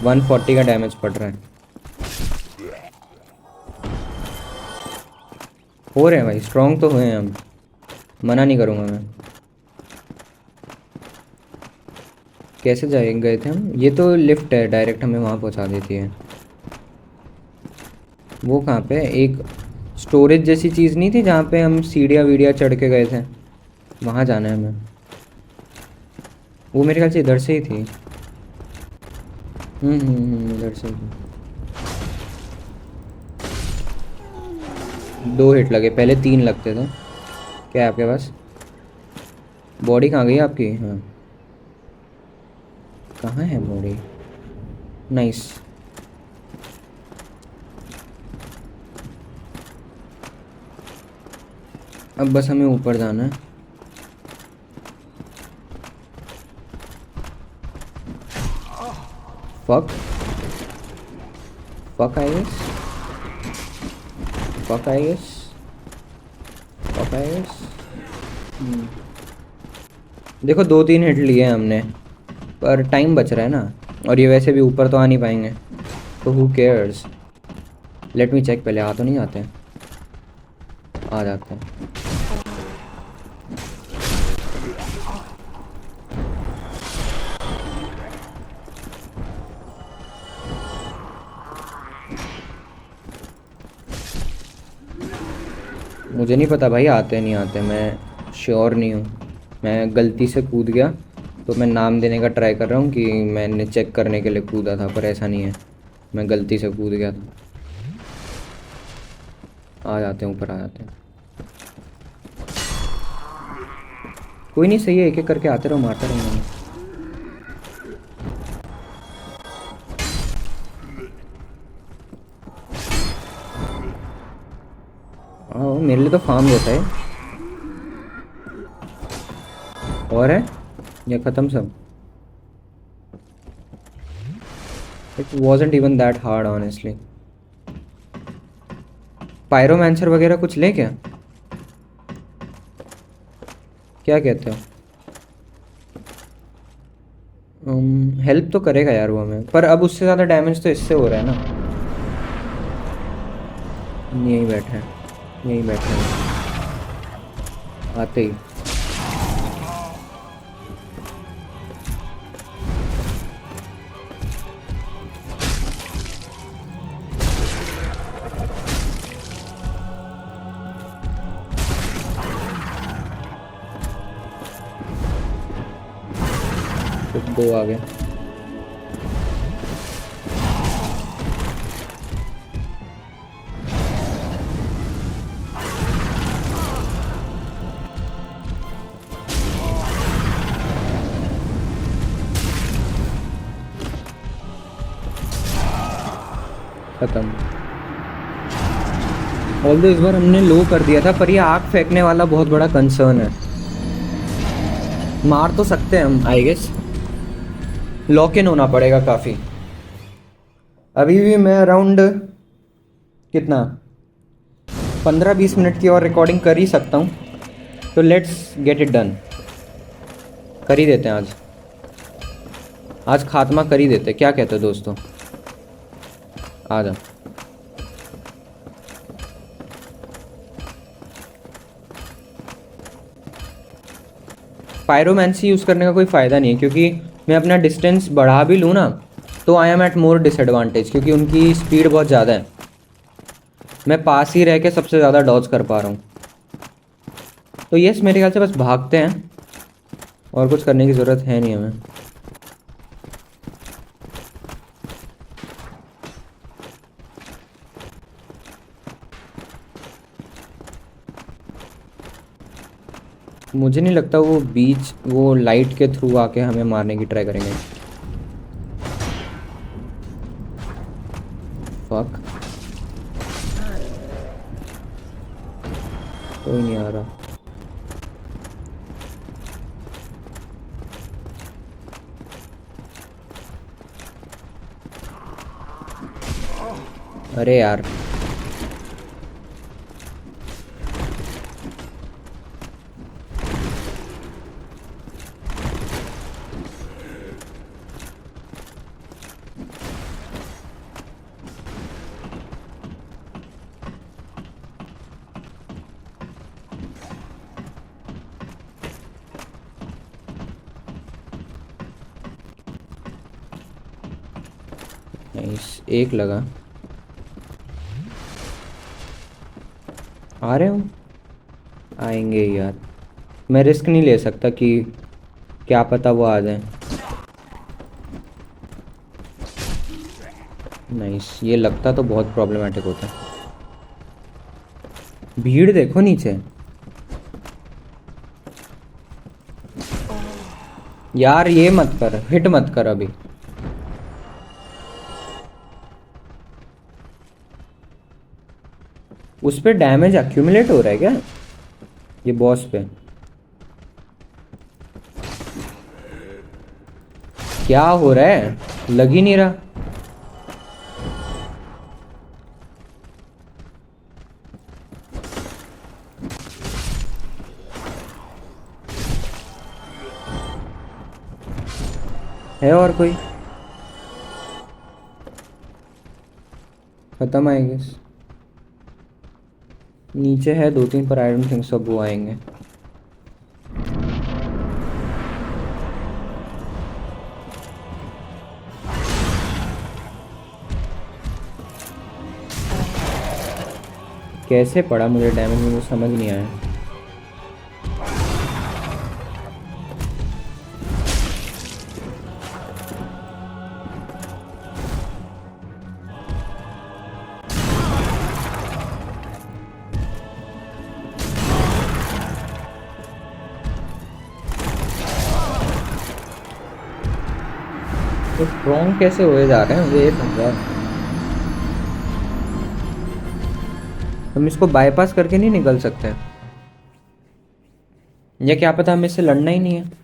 140 का डैमेज पड़ रहा है। हो रहे हैं भाई, स्ट्रांग तो हुए हैं हम, मना नहीं करूँगा मैं। कैसे गए थे हम? ये तो लिफ्ट है, डायरेक्ट हमें वहाँ पहुँचा देती है। वो कहाँ पे? एक स्टोरेज जैसी चीज़ नहीं थी जहाँ पे हम सीढ़ियाँ वीडिया चढ़ के गए थे? वहाँ जाना है हमें। वो मेरे ख्याल से इधर से ही थी। इधर से ही थी। 2 हिट लगे, पहले 3 लगते थे। क्या है आपके पास? बॉडी कहाँ गई आपकी? हाँ, कहाँ है बॉडी? नाइस। अब बस हमें ऊपर जाना है। Fuck fuck I guess, fuck I guess, fuck I guess. देखो 2-3 हिट लिए हैं हमने, पर टाइम बच रहा है ना, और ये वैसे भी ऊपर तो आ नहीं पाएंगे, तो who cares. Let me check, पहले आ तो नहीं जाते हैं? आ जाते हैं। मुझे नहीं पता भाई आते नहीं आते, मैं श्योर नहीं हूँ। मैं गलती से कूद गया, तो मैं नाम देने का ट्राई कर रहा हूँ कि मैंने चेक करने के लिए कूदा था, पर ऐसा नहीं है, मैं गलती से कूद गया था। आ जाते हैं, ऊपर आ जाते हैं। कोई नहीं, सही है, एक एक करके आते रहो, मारते रहो। आओ, मेरे लिए तो फार्म होता है। और है या ख़त्म सब? It wasn't even that hard honestly. Pyromancer वगैरह कुछ ले क्या? क्या कहते हो? हेल्प तो करेगा यार वो हमें, पर अब उससे ज़्यादा डैमेज तो इससे हो रहा है ना। यहीं बैठे हैं, यहीं बैठे हैं, आते ही। तो 2 आ गए। खत्म। ऑल्दो इस बार हमने लो कर दिया था, पर ये आग फेंकने वाला बहुत बड़ा कंसर्न है। मार तो सकते हैं हम आई गेस, लॉक इन होना पड़ेगा काफ़ी। अभी भी मैं अराउंड कितना 15-20 मिनट की और रिकॉर्डिंग कर ही सकता हूँ, तो लेट्स गेट इट डन। कर ही देते हैं आज खात्मा कर ही देते हैं। क्या कहते हो दोस्तों? आ जाओ। पायरोमैंसी यूज़ करने का कोई फ़ायदा नहीं है, क्योंकि मैं अपना डिस्टेंस बढ़ा भी लूँ ना, तो I am at more disadvantage, क्योंकि उनकी स्पीड बहुत ज़्यादा है। मैं पास ही रह के सबसे ज़्यादा डॉज कर पा रहा हूँ। तो यस, मेरे ख्याल से बस भागते हैं, और कुछ करने की ज़रूरत है नहीं हमें। मुझे नहीं लगता वो बीच वो लाइट के थ्रू आके हमें मारने की ट्राई करेंगे। फक, कोई नहीं आ रहा। अरे यार, नाइस, एक लगा। आ रहे हो, आएंगे यार। मैं रिस्क नहीं ले सकता कि क्या पता वो आ जाए। नाइस, ये लगता तो बहुत प्रॉब्लमेटिक होता है। भीड़ देखो नीचे यार, ये मत कर, हिट मत कर अभी। उस पे डैमेज एक्यूमुलेट हो रहा है क्या, ये बॉस पे? क्या हो रहा है, लग ही नहीं रहा। है और कोई? खत्म आई गेस। नीचे है दो तीन, पर आई डोंट थिंक सब वो आएंगे। कैसे पड़ा मुझे डैमेज, मुझे समझ नहीं आया। तो स्ट्रॉन्ग कैसे हुए जा रहे हैं, मुझे ये समझा। हम इसको बाईपास करके नहीं निकल सकते, या क्या पता हमें इससे लड़ना ही नहीं है।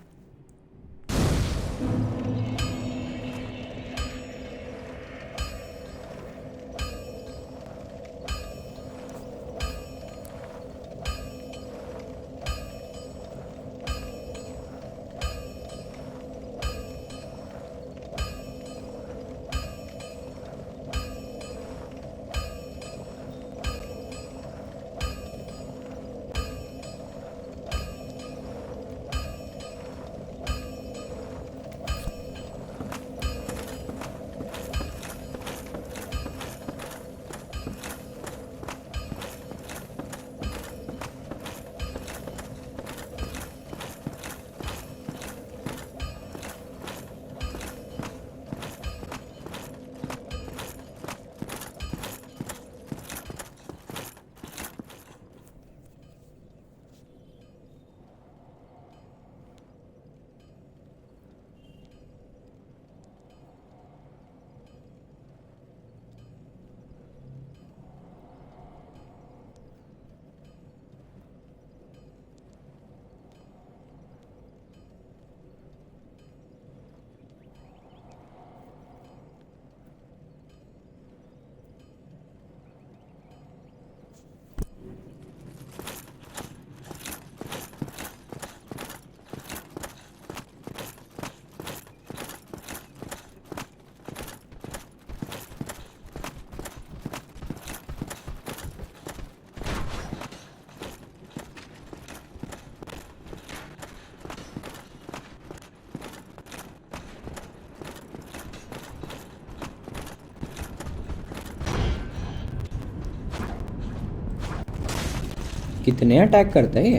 कितने अटैक करता है ये?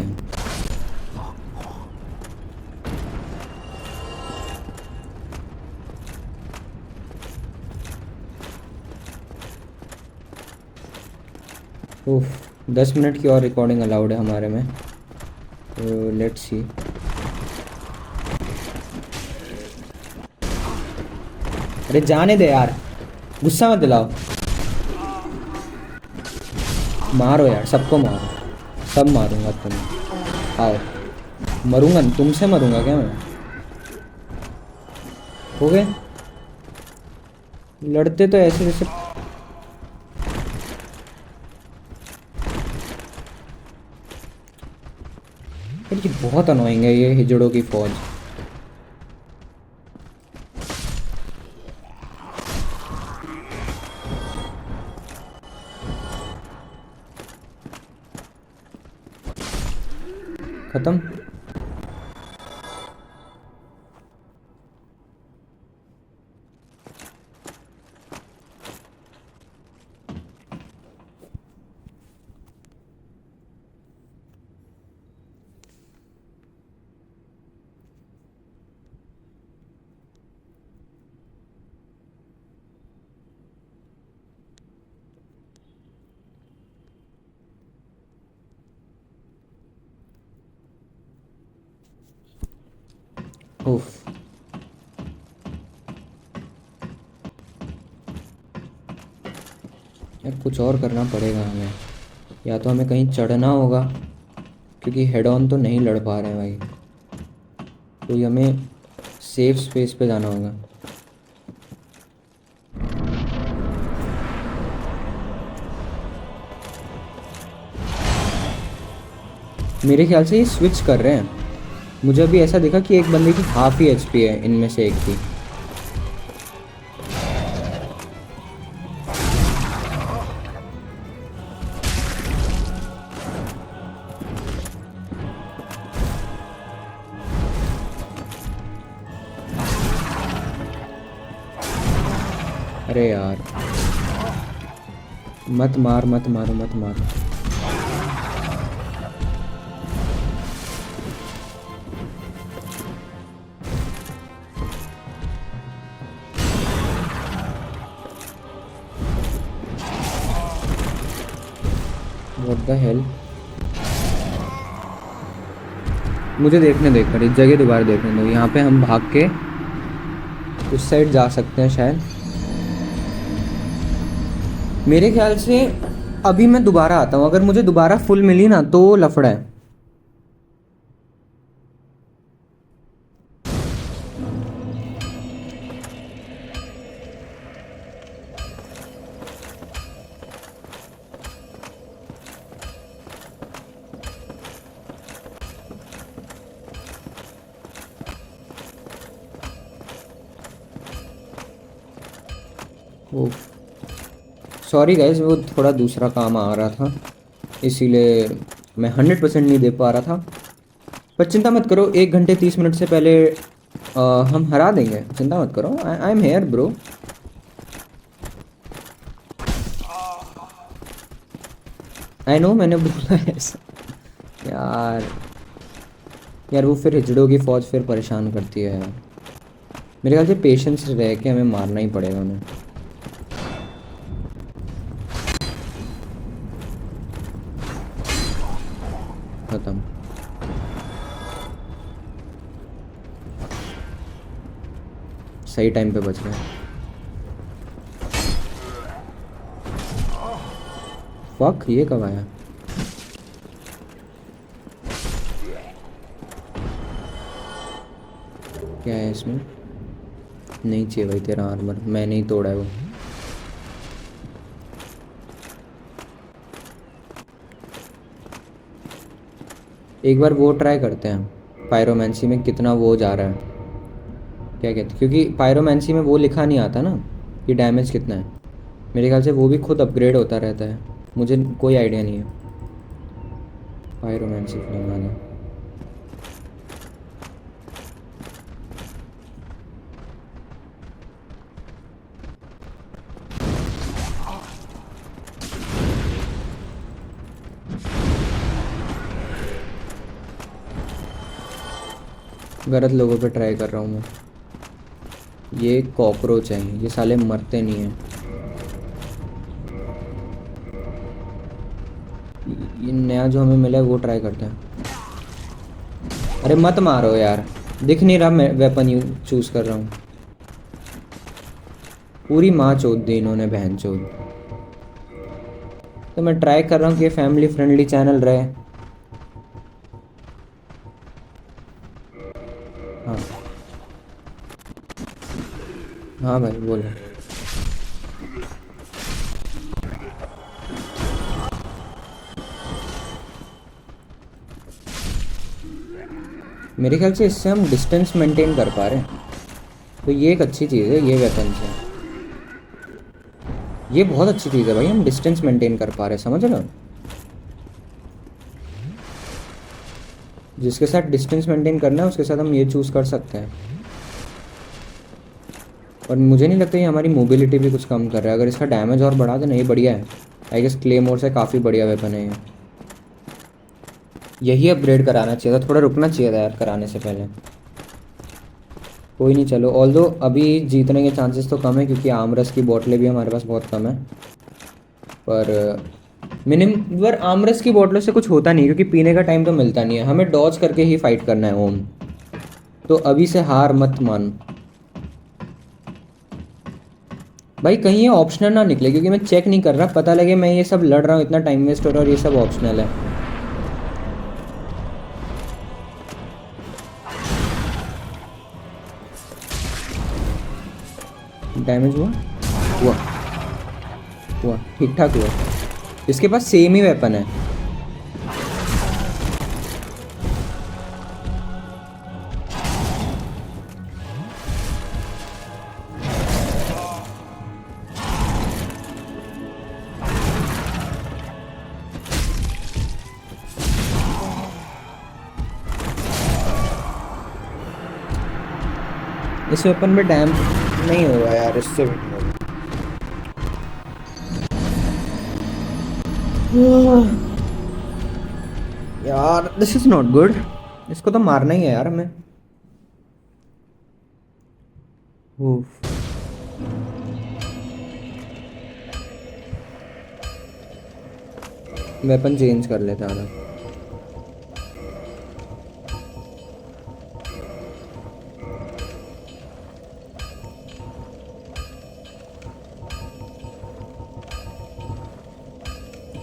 उफ, 10 मिनट की और रिकॉर्डिंग अलाउड है हमारे में। Let's see. अरे जाने दे यार, गुस्सा मत दिलाओ। मारो यार, सबको मारो, सब मारूंगा तुम्हें। आओ, मरूंगा, तुमसे मरूंगा क्या मैं? हो गए? लड़ते तो ऐसे जैसे यार, ये बहुत अनोइंग है ये हिजड़ों की फौज। खत्म। उफ, यार कुछ और करना पड़ेगा हमें, या तो हमें कहीं चढ़ना होगा क्योंकि हेड ऑन तो नहीं लड़ पा रहे हैं भाई, तो हमें सेफ स्पेस पे जाना होगा। मेरे ख्याल से ये स्विच कर रहे हैं। मुझे अभी ऐसा दिखा कि एक बंदे की हाफ ही एचपी है इनमें से एक की। अरे यार, मत मार, मत मारो, मत मारो। What the hell? मुझे देखने दे कर, इस जगह दोबारा देखने दो। यहाँ पे हम भाग के उस साइड जा सकते हैं शायद। मेरे ख्याल से अभी मैं दोबारा आता हूँ, अगर मुझे दोबारा फुल मिली ना तो लफड़ा है। ओह सॉरी गाइज, वो थोड़ा दूसरा काम आ रहा था इसीलिए मैं 100% नहीं दे पा रहा था। पर चिंता मत करो, 1 घंटे 30 मिनट से पहले हम हरा देंगे, चिंता मत करो। I am here bro. I know, मैंने बोला है ऐसा। यार यार वो फिर हिजड़ों की फौज फिर परेशान करती है यार। मेरे ख्याल से पेशेंस रह के हमें मारना ही पड़ेगा उन्हें। खत्म। सही टाइम पे बच गए। फक, ये कब आया? क्या है इसमें? नहीं चाहिए भाई तेरा आर्मर, मैंने ही तोड़ा है वो। एक बार वो ट्राई करते हैं, पायरोमेंसी में कितना वो जा रहा है, क्या कहते हैं, क्योंकि पायरोमेंसी में वो लिखा नहीं आता ना कि डैमेज कितना है। मेरे ख्याल से वो भी खुद अपग्रेड होता रहता है, मुझे कोई आइडिया नहीं है। पायरोमेंसी फ्लेम वाला गलत लोगों पे ट्राई कर रहा हूँ मैं। ये कॉकरोच हैं, ये साले मरते नहीं हैं। ये नया जो हमें मिला है वो ट्राई करते हैं। अरे मत मारो यार, दिख नहीं रहा मैं वेपन यू चूज़ कर रहा हूँ। पूरी माँ चोद दी इन्होंने, बहन चोद। तो मैं ट्राई कर रहा हूँ कि ये फैमिली फ्रेंडली चैनल रहे। हाँ हाँ भाई बोलो। मेरे ख्याल से इससे हम डिस्टेंस मेंटेन कर पा रहे हैं, तो ये एक अच्छी चीज़ है। ये वेपन से ये बहुत अच्छी चीज़ है भाई, हम डिस्टेंस मेंटेन कर पा रहे हैं, समझ रहे हो? जिसके साथ डिस्टेंस मेंटेन करना है उसके साथ हम ये चूज़ कर सकते हैं। और मुझे नहीं लगता ये हमारी मोबिलिटी भी कुछ कम कर रहा है। अगर इसका डैमेज और बढ़ा देना, ये बढ़िया है। आई गेस क्लेमोर से काफ़ी बढ़िया वेपन है ये। यही अपग्रेड कराना चाहिए था, थोड़ा रुकना चाहिए था यार कराने से पहले। कोई नहीं, चलो। ऑल्दो अभी जीतने के चांसेस तो कम है क्योंकि आमरस की बोतलें भी हमारे पास बहुत कम है। पर मिनिमम आमरस की बोतलों से कुछ होता नहीं क्योंकि पीने का टाइम तो मिलता नहीं है, हमें डॉज करके ही फाइट करना है ओम। तो अभी से हार मत मान भाई, कहीं ये ऑप्शनल ना निकले, क्योंकि मैं चेक नहीं कर रहा, पता लगे मैं ये सब लड़ रहा हूँ, इतना टाइम वेस्ट हो रहा है और ये सब ऑप्शनल है। डैमेज हुआ हुआ हुआ ठीक ठाक हुआ। इसके पास सेम ही वेपन है। इस वेपन में डैम नहीं होगा यार, इससे भी नहीं होगा यार। This is not good. इसको तो मारना ही है यार हमें। वेपन चेंज कर लेते हैं।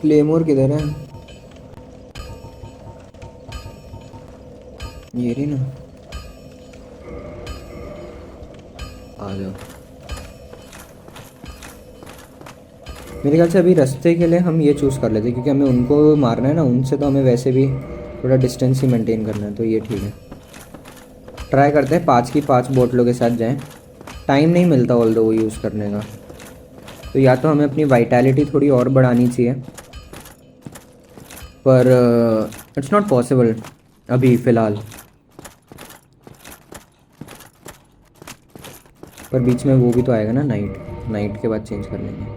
क्लेमोर किधर है? ये रही ना, आ जाओ। मेरे ख्याल से अभी रास्ते के लिए हम ये चूज़ कर लेते क्योंकि हमें उनको मारना है ना, उनसे तो हमें वैसे भी थोड़ा डिस्टेंस ही मेंटेन करना है, तो ये ठीक है। ट्राई करते हैं 5 की 5 बोतलों के साथ जाएं। टाइम नहीं मिलता ऑल्दो वो यूज़ करने का, तो या तो हमें अपनी वाइटैलिटी थोड़ी और बढ़ानी चाहिए, पर इट्स नॉट पॉसिबल अभी फ़िलहाल। पर बीच में वो भी तो आएगा ना, नाइट के बाद चेंज कर लेंगे।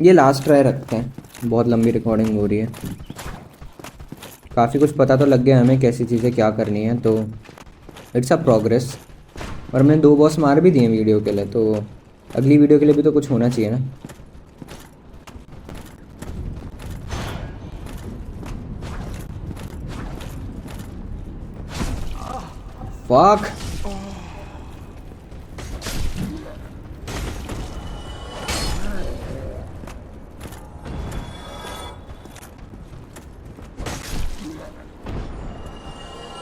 ये लास्ट ट्राई रखते हैं, बहुत लंबी रिकॉर्डिंग हो रही है। काफ़ी कुछ पता तो लग गया हमें कैसी चीज़ें क्या करनी है, तो इट्स अ प्रोग्रेस। और मैंने 2 बॉस मार भी दिए वीडियो के लिए, तो अगली वीडियो के लिए भी तो कुछ होना चाहिए ना। फक,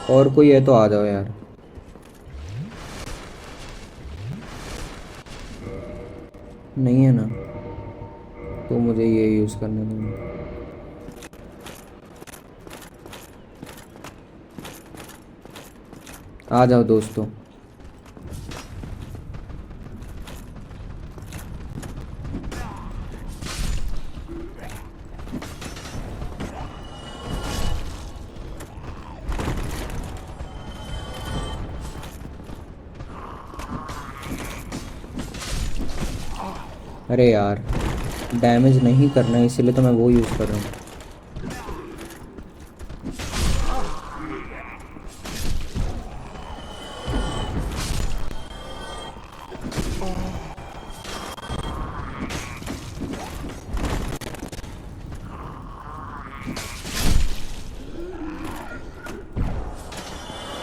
और कोई है तो आ जाओ यार। नहीं है ना, तो मुझे ये यूज़ करने दो। आ जाओ दोस्तों। अरे यार, डैमेज नहीं करना है इसीलिए तो मैं वो यूज़ कर रहा हूँ।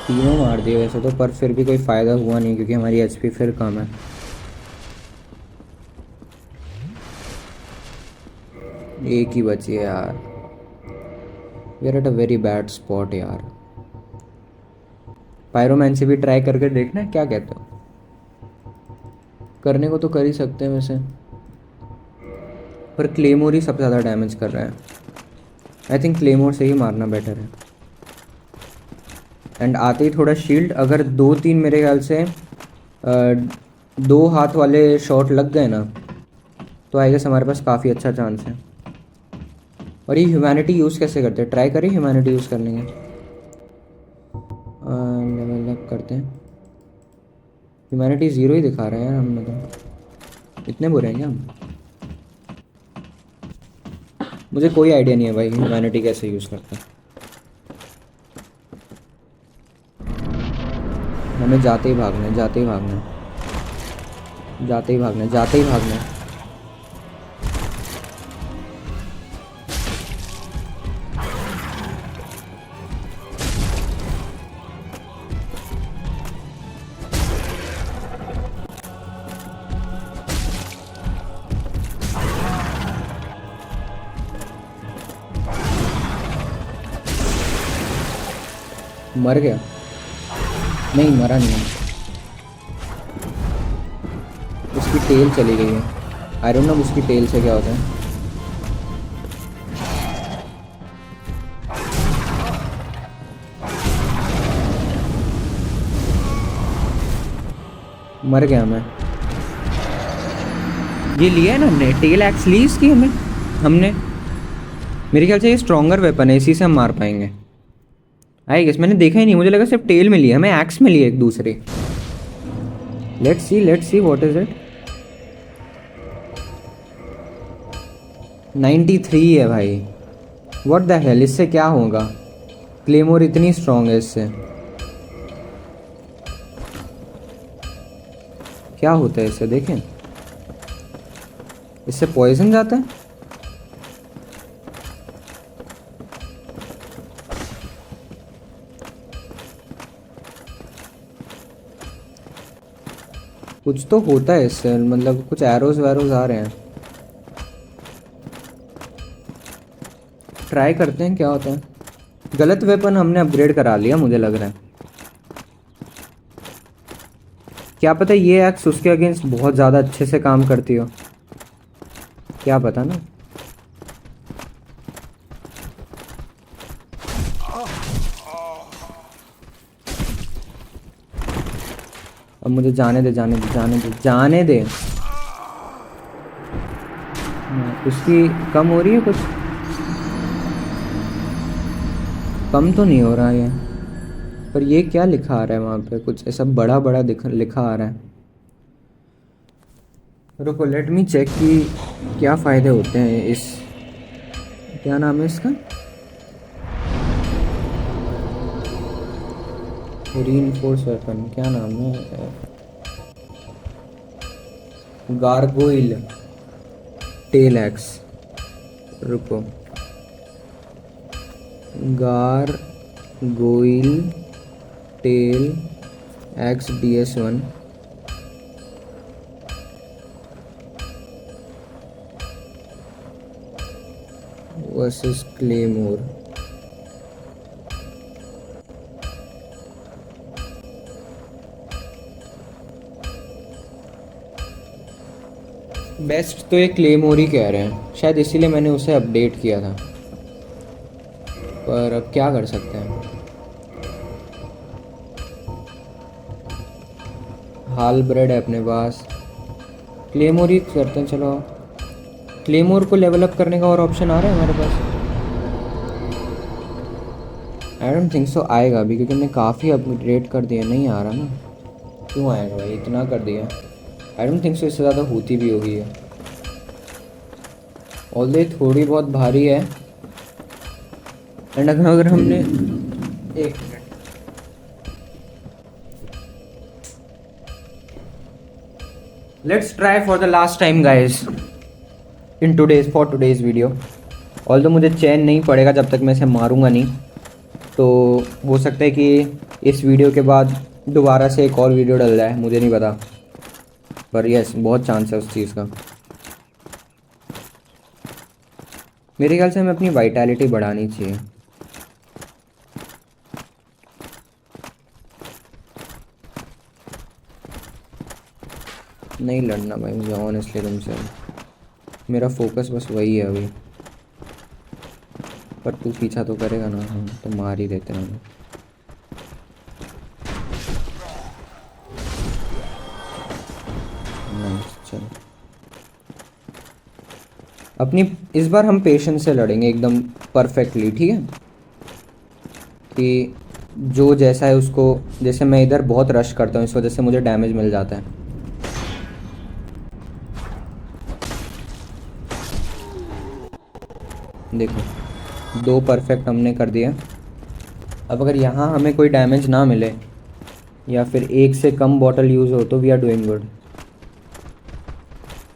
तीनों मार दिए वैसे तो, पर फिर भी कोई फ़ायदा हुआ नहीं क्योंकि हमारी एचपी फिर कम है। एक ही बची है यार। We are at a very bad spot यार। पायरोमैन से भी ट्राई करके देखना है, क्या कहते हो? करने को तो कर ही सकते हैं वैसे, पर क्लेमोर ही सबसे ज़्यादा डैमेज कर रहा है। आई थिंक क्लेमोर से ही मारना बेटर है। एंड आते ही थोड़ा शील्ड, अगर 2-3 मेरे ख्याल से 2 हाथ वाले शॉट लग गए ना, तो आई गेस हमारे पास काफ़ी अच्छा चांस है। और ये ह्यूमैनिटी यूज़ कैसे करते हैं? ट्राई करें ह्यूमैनिटी यूज़ करने के। लेवल अप करते हैं। ह्यूमैनिटी 0 ही दिखा रहे हैं यार हमने तो। इतने बुरे हैं क्या हम? मुझे कोई आइडिया नहीं है भाई ह्यूमैनिटी कैसे यूज़ करते हैं। हमें जाते ही भागना है, जाते ही भागना है, जाते ही भागना है, जाते ही भागना है। मर गया? नहीं मरा नहीं है, उसकी टेल चली गई है। आई डोंट नो उसकी टेल से क्या होता है। मर गया मैं। ये लिया है ना हमने, टेल एक्स ली इसकी हमने मेरे ख्याल से ये स्ट्रॉन्गर वेपन है, इसी से हम मार पाएंगे। आई गेस मैंने देखा ही नहीं, मुझे लगा सिर्फ टेल में लिया, हमें एक्स में लिया एक दूसरे। Let's see what is it. 93 है भाई, व्हाट द हेल, इससे क्या होगा? क्लेमोर इतनी स्ट्रॉन्ग है, इससे क्या होता है? इससे देखें, इससे पॉइजन जाता है। कुछ तो होता है इससे, मतलब कुछ एरोज वैरोज आ रहे हैं। ट्राई करते हैं क्या होता है। गलत वेपन हमने अपग्रेड करा लिया मुझे लग रहा है। क्या पता ये एक्स उसके अगेंस्ट बहुत ज़्यादा अच्छे से काम करती हो, क्या पता ना। अब मुझे जाने दे। उसकी कम हो रही है कुछ? कम तो नहीं हो रहा है, पर ये क्या लिखा आ रहा है वहाँ पे? कुछ ऐसा बड़ा बड़ा लिखा आ रहा है। रुको, लेट मी चेक कि क्या फ़ायदे होते हैं इस, क्या नाम है इसका? रीइंफोर्स वेपन, क्या नाम है? Gargoyle tail axe. रुको, gargoyle tail axe DS1। Versus claymore. Best तो ये क्लेमोर ही कह रहे हैं, शायद इसीलिए मैंने उसे अपडेट किया था, पर अब क्या कर सकते हैं। हाल ब्रेड है अपने पास, क्लेमोर ही करते हैं। चलो, क्लेमोर को लेवल अप करने का और ऑप्शन आ रहा है हमारे पास? आई डोंट थिंक सो आएगा अभी, क्योंकि हमने काफ़ी अपग्रेड कर दिया। नहीं आ रहा ना, क्यों आएगा भाई? इतना कर दिया। आई डोंट थिंक सो इससे ज़्यादा होती भी होगी है, ऑल्दो थोड़ी बहुत भारी है। एंड अगर हमने एक let's try for the last time guys in today's video. Although मुझे चैन नहीं पड़ेगा जब तक मैं इसे मारूंगा नहीं, तो हो सकता है कि इस वीडियो के बाद दोबारा से एक और वीडियो डल जाए, मुझे नहीं पता, पर यस बहुत चांस है उस चीज़ का। मेरे ख्याल से हमें अपनी वाइटैलिटी बढ़ानी चाहिए। नहीं लड़ना भाई मुझे ऑनेस्टली तुमसे, मेरा फोकस बस वही है अभी। पर तू पीछा तो करेगा ना, हम तो मार ही देते हैं। चलो अपनी इस बार हम पेशेंस से लड़ेंगे एकदम परफेक्टली, ठीक है? कि जो जैसा है उसको, जैसे मैं इधर बहुत रश करता हूँ इस वजह से मुझे डैमेज मिल जाता है। देखो 2 परफेक्ट हमने कर दिया। अब अगर यहाँ हमें कोई डैमेज ना मिले या फिर 1 से कम बॉटल यूज़ हो तो वी आर डूइंग गुड।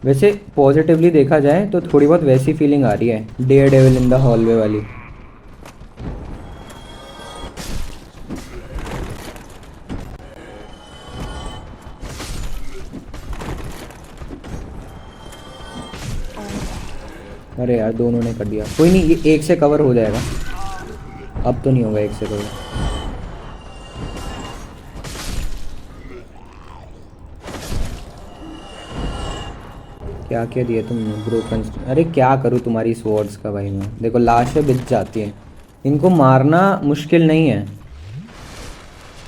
वैसे पॉजिटिवली देखा जाए तो थोड़ी बहुत वैसी फीलिंग आ रही है Daredevil in the hallway वाली। अरे यार दोनों ने कर दिया, कोई नहीं, ये 1 से कवर हो जाएगा। अब तो नहीं होगा 1 से कवर। क्या क्या दिया तुमने? ब्रोकन। अरे क्या करूँ तुम्हारी स्वॉर्ड्स का भाई मैं। देखो लाशें बिछ जाती हैं, इनको मारना मुश्किल नहीं है,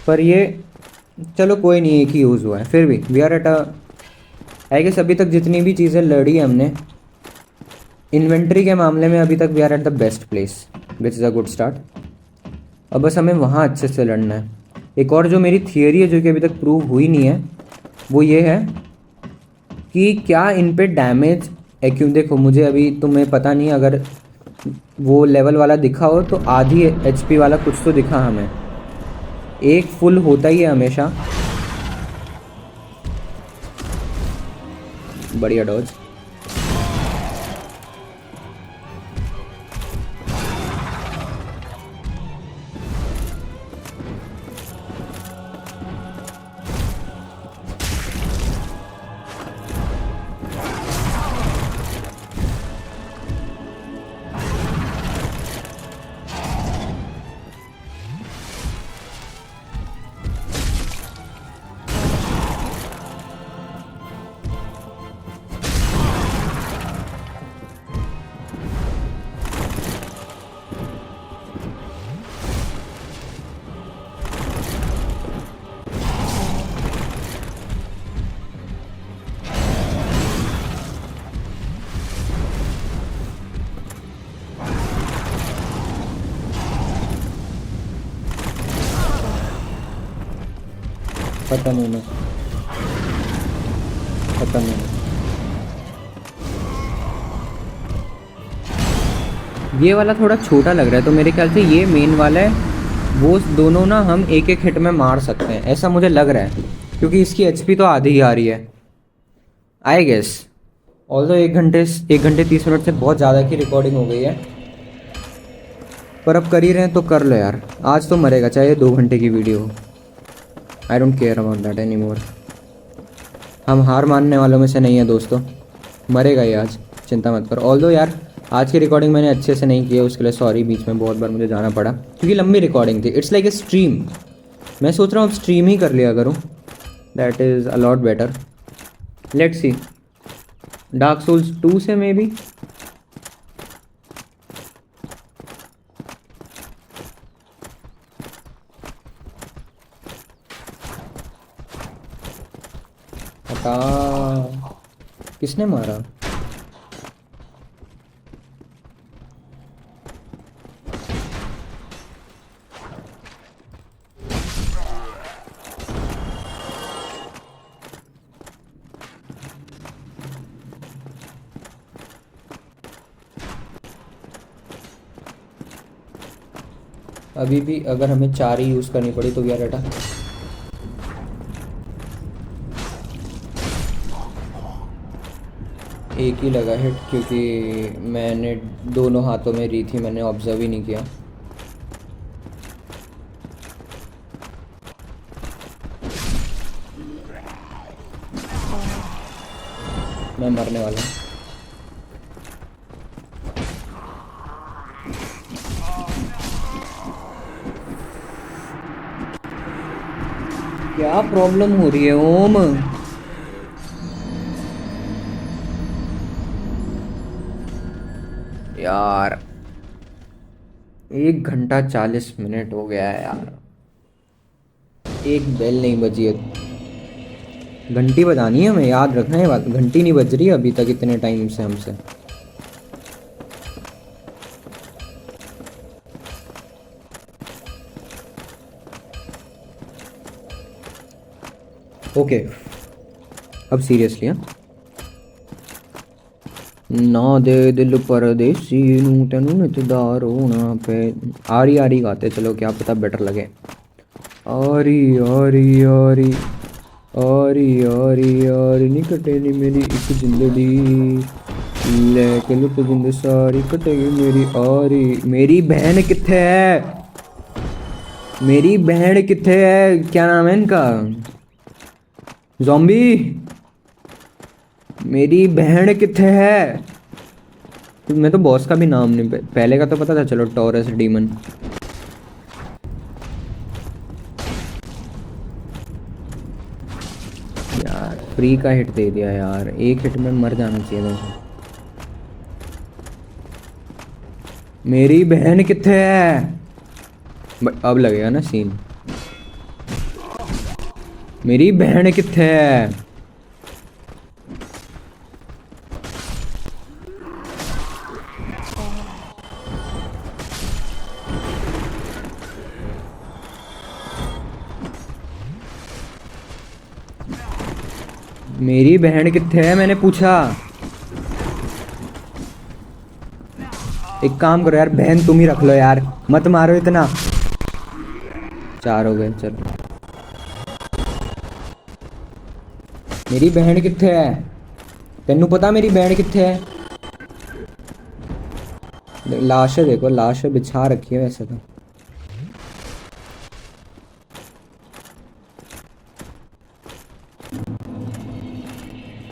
पर ये चलो कोई नहीं, एक ही यूज़ हुआ है। फिर भी we are at a, I guess अभी तक जितनी भी चीज़ें लड़ी हमने इन्वेंट्री के मामले में अभी तक we are at the best place, which is a good start. अब बस हमें वहाँ अच्छे से लड़ना है। एक और जो मेरी थियरी है जो कि अभी तक प्रूव हुई नहीं है, वो ये है कि क्या इन पे डैमेज है। क्यों देखो मुझे अभी तुम्हें पता नहीं, अगर वो लेवल वाला दिखा हो तो आधी एचपी वाला कुछ तो दिखा हमें। एक फुल होता ही है हमेशा। बढ़िया डॉज। खत्म होना, खत्म होना। ये वाला थोड़ा छोटा लग रहा है तो मेरे ख्याल से ये मेन वाला है। वो दोनों ना हम एक एक हिट में मार सकते हैं, ऐसा मुझे लग रहा है, क्योंकि इसकी एचपी तो आधी ही आ रही है आई गेस। ऑल्दो 1 घंटे 30 मिनट से बहुत ज़्यादा की रिकॉर्डिंग हो गई है, पर अब कर ही रहे हैं तो कर लो यार। आज तो मरेगा चाहे 2 घंटे की वीडियो हो। I don't care about that any more. हम हार मानने वालों में से नहीं है दोस्तों, मरेगा ये आज, चिंता मत करो। ऑल्दो यार आज की रिकॉर्डिंग मैंने अच्छे से नहीं की है, उसके लिए सॉरी, बीच में बहुत बार मुझे जाना पड़ा क्योंकि लंबी रिकॉर्डिंग थी। It's like a stream. मैं सोच रहा हूँ अब स्ट्रीम ही कर लिया करूँ, that is a lot better. Let's see, dark souls 2 से मे बी। किसने मारा? अभी भी अगर हमें 4 ही यूज़ करनी पड़ी तो यार बेटा एक ही लगा हिट, क्योंकि मैंने दोनों हाथों में री थी, मैंने ऑब्जर्व ही नहीं किया। मैं मरने वाला हूँ। क्या प्रॉब्लम हो रही है ओम? यार 1 घंटा 40 मिनट हो गया है यार, एक बेल नहीं बजी है। घंटी बजानी है, हमें याद रखना है बात, घंटी नहीं बज रही है अभी तक इतने टाइम से हमसे। ओके अब सीरियसली हाँ, ना दे दिल परदेसी नू तेनू नितदार होना पे। आरी आरी गाते चलो, क्या पता बेटर लगे। आरी आरी आरी आरी आरी आरी नी कटे नी मेरी इस जिंदगी, लेके लुट जिंद सारी कटेगी मेरी आरी। मेरी बहन किथे है? मेरी बहन किथे है? क्या नाम है इनका? ज़ॉम्बी, मेरी बहन किथे है? मैं तो बॉस का भी नाम नहीं, पहले का तो पता था चलो, टॉरस डीमन। यार फ्री का हिट दे दिया यार, एक हिट में मर जाना चाहिए था। मेरी बहन किथे है? अब लगेगा ना सीन। मेरी बहन किथे है? मेरी बहन किथे है मैंने पूछा। एक काम करो यार, बहन तुम ही रख लो यार, मत मारो इतना। 4 हो गए चलो। मेरी बहन किथे है? तेनू पता मेरी बहन किथे है? लाश है देखो, लाश बिछा रखी है वैसे तो।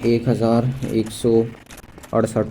एक 1168।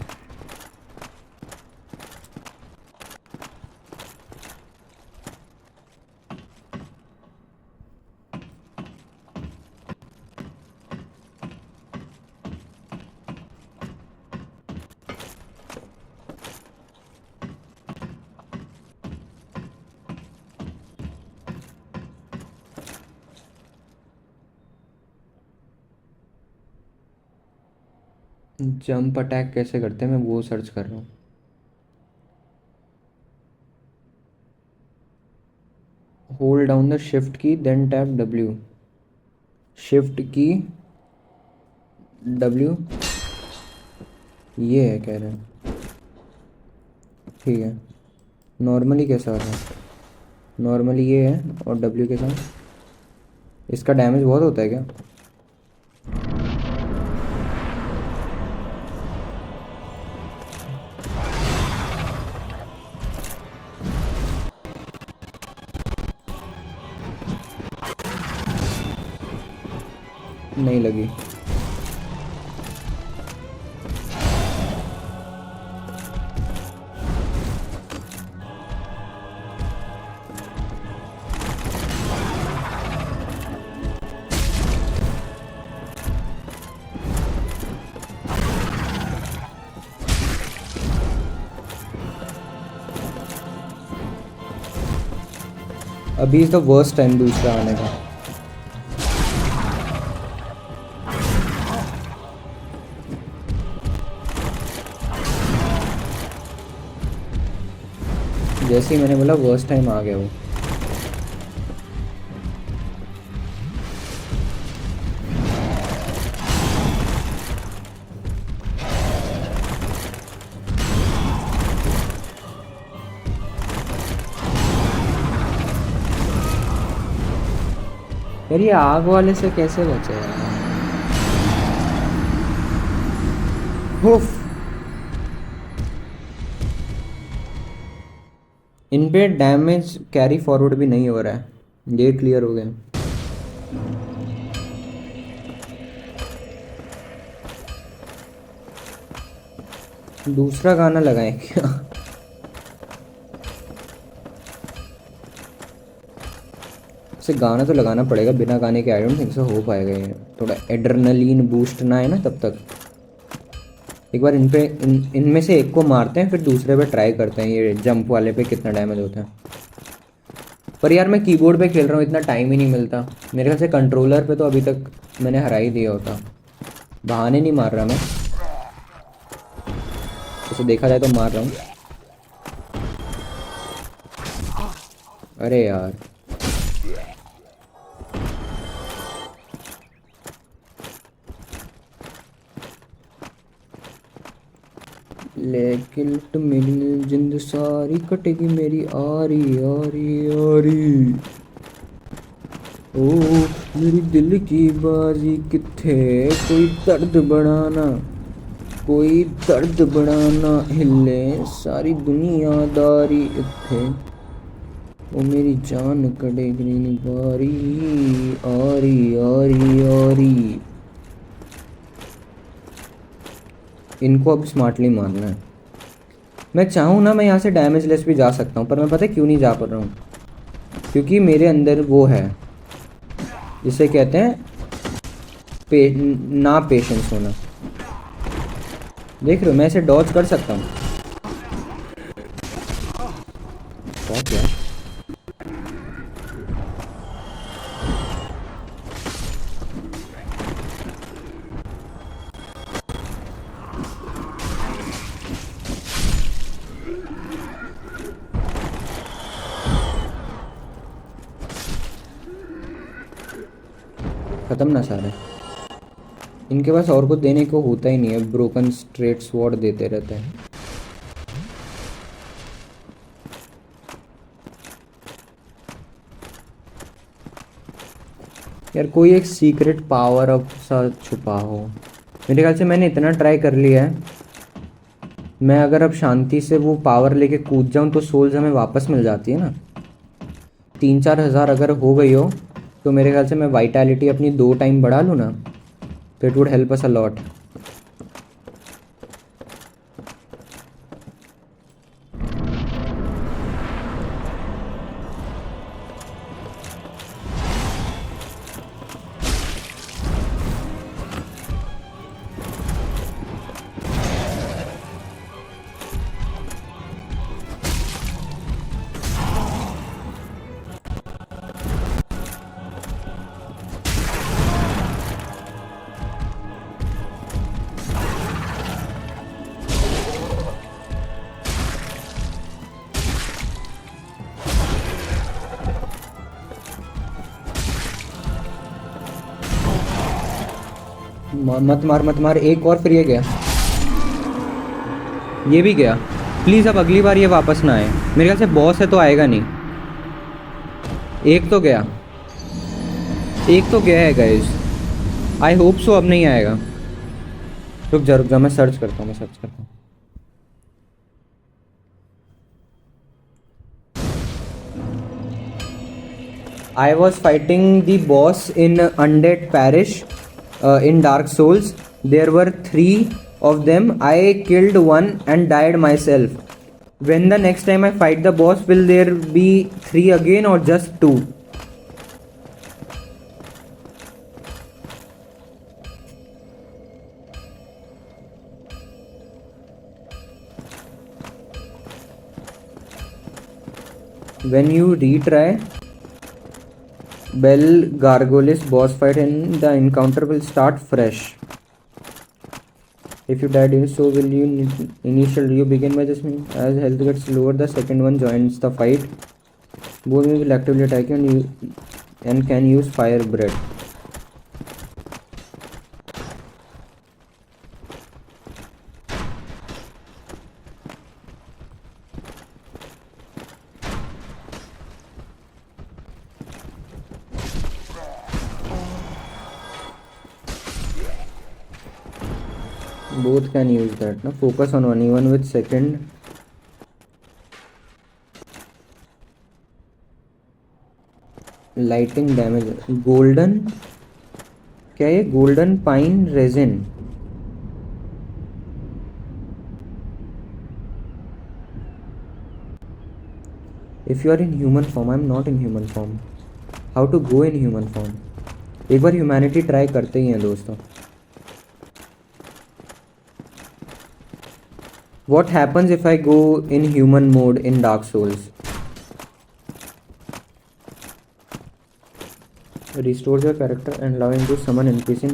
जंप अटैक कैसे करते हैं, मैं वो सर्च कर रहा हूँ। होल्ड डाउन द शिफ्ट की देन टैप डब्ल्यू। शिफ्ट की डब्ल्यू, ये है कह रहे हैं। ठीक है, नॉर्मली कैसा होता है? नॉर्मली ये है और डब्ल्यू के साथ। इसका डैमेज बहुत होता है क्या? नहीं लगी। अभी इज द वर्स्ट टाइम दूसरा आने का। जैसे ही मैंने बोला वर्स्ट टाइम आ गया वो। यार ये आग वाले से कैसे बचे यार? उफ। इन पे डैमेज कैरी फॉरवर्ड भी नहीं हो रहा है। ये क्लियर हो गया। दूसरा गाना लगाएं क्या? इसे गाना तो लगाना पड़ेगा, बिना गाने के आई डोंट थिंक सो हो पाएगा ये। थोड़ा एड्रेनलिन बूस्ट ना है ना तब तक। एक बार इनमें से एक को मारते हैं, फिर दूसरे पे ट्राई करते हैं ये जंप वाले पे कितना डैमेज होता है। पर यार मैं कीबोर्ड पे खेल रहा हूँ, इतना टाइम ही नहीं मिलता मेरे ख्याल से। कंट्रोलर पे तो अभी तक मैंने हरा ही दिया होता। बहाने नहीं मार रहा मैं, उसे देखा जाए तो मार रहा हूँ। अरे यार लेकिन तो मेरी जिंद सारी कटेगी मेरी आरी आरी आरी। ओ मेरी दिल की बाजी किथे, कोई दर्द बढ़ाना, कोई दर्द बढ़ाना, हिले सारी दुनियादारी इत्थे। ओ मेरी जान कटेगी बारी आरी आरी आरी। इनको अब स्मार्टली मारना है। मैं चाहूँ ना मैं यहाँ से डैमेज लेस भी जा सकता हूँ, पर मैं पता है क्यों नहीं जा पा रहा हूँ? क्योंकि मेरे अंदर वो है जिसे कहते हैं ना पेशेंस होना। देख रहे हो मैं इसे डॉज कर सकता हूँ। क्या खत्म ना सारे। इनके पास और कुछ देने को होता ही नहीं है, ब्रोकन स्ट्रेट स्वॉर्ड देते रहते हैं। यार कोई एक सीक्रेट पावर अप सा छुपा हो। मेरे ख्याल से मैंने इतना ट्राई कर लिया है। मैं अगर अब शांति से वो पावर लेके कूद जाऊं तो सोल्स हमें वापस मिल जाती है ना। 3-4 हज़ार अगर हो गई हो तो मेरे ख्याल से मैं वाइटैलिटी अपनी 2 टाइम बढ़ा लूँ ना, तो it would help us a lot. मत मार मत मार, एक और, फिर ये गया, ये भी गया। प्लीज़ अब अगली बार ये वापस ना आए। मेरे ख्याल से बॉस है तो आएगा नहीं। एक तो गया, एक तो गया है गाइस। आई होप सो अब नहीं आएगा। रुक जा मैं सर्च करता हूँ, I was fighting the boss in Undead Parish in Dark Souls. There were 3 of them. I killed one and died myself. When the next time I fight the boss, will there be 3 again or just 2? When you retry Bell Gargoyles boss fight and the encounter will start fresh. If you died, so will you initial you begin by just as health gets lower, the second one joins the fight. Both will actively attack you and can use fire breath. both can use that. No, focus on one even with second. Lighting damage. Golden, क्या ये golden pine resin? If you are in human form, I am not in human form. How to go in human form? एक बार humanity try करते ही हैं दोस्तों. What happens if I go in human mode in Dark Souls? Restores your character and allowing to summon NPC.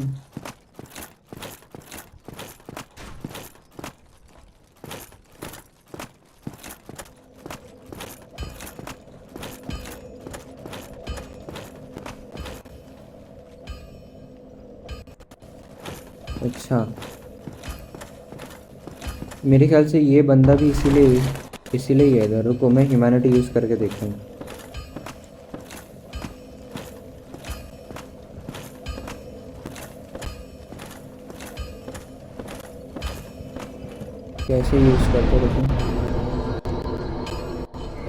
अच्छा, मेरे ख्याल से ये बंदा भी इसीलिए ही है इधर. रुको, मैं ह्यूमैनिटी यूज़ करके देखता हूँ. कैसे यूज़ करते देखो.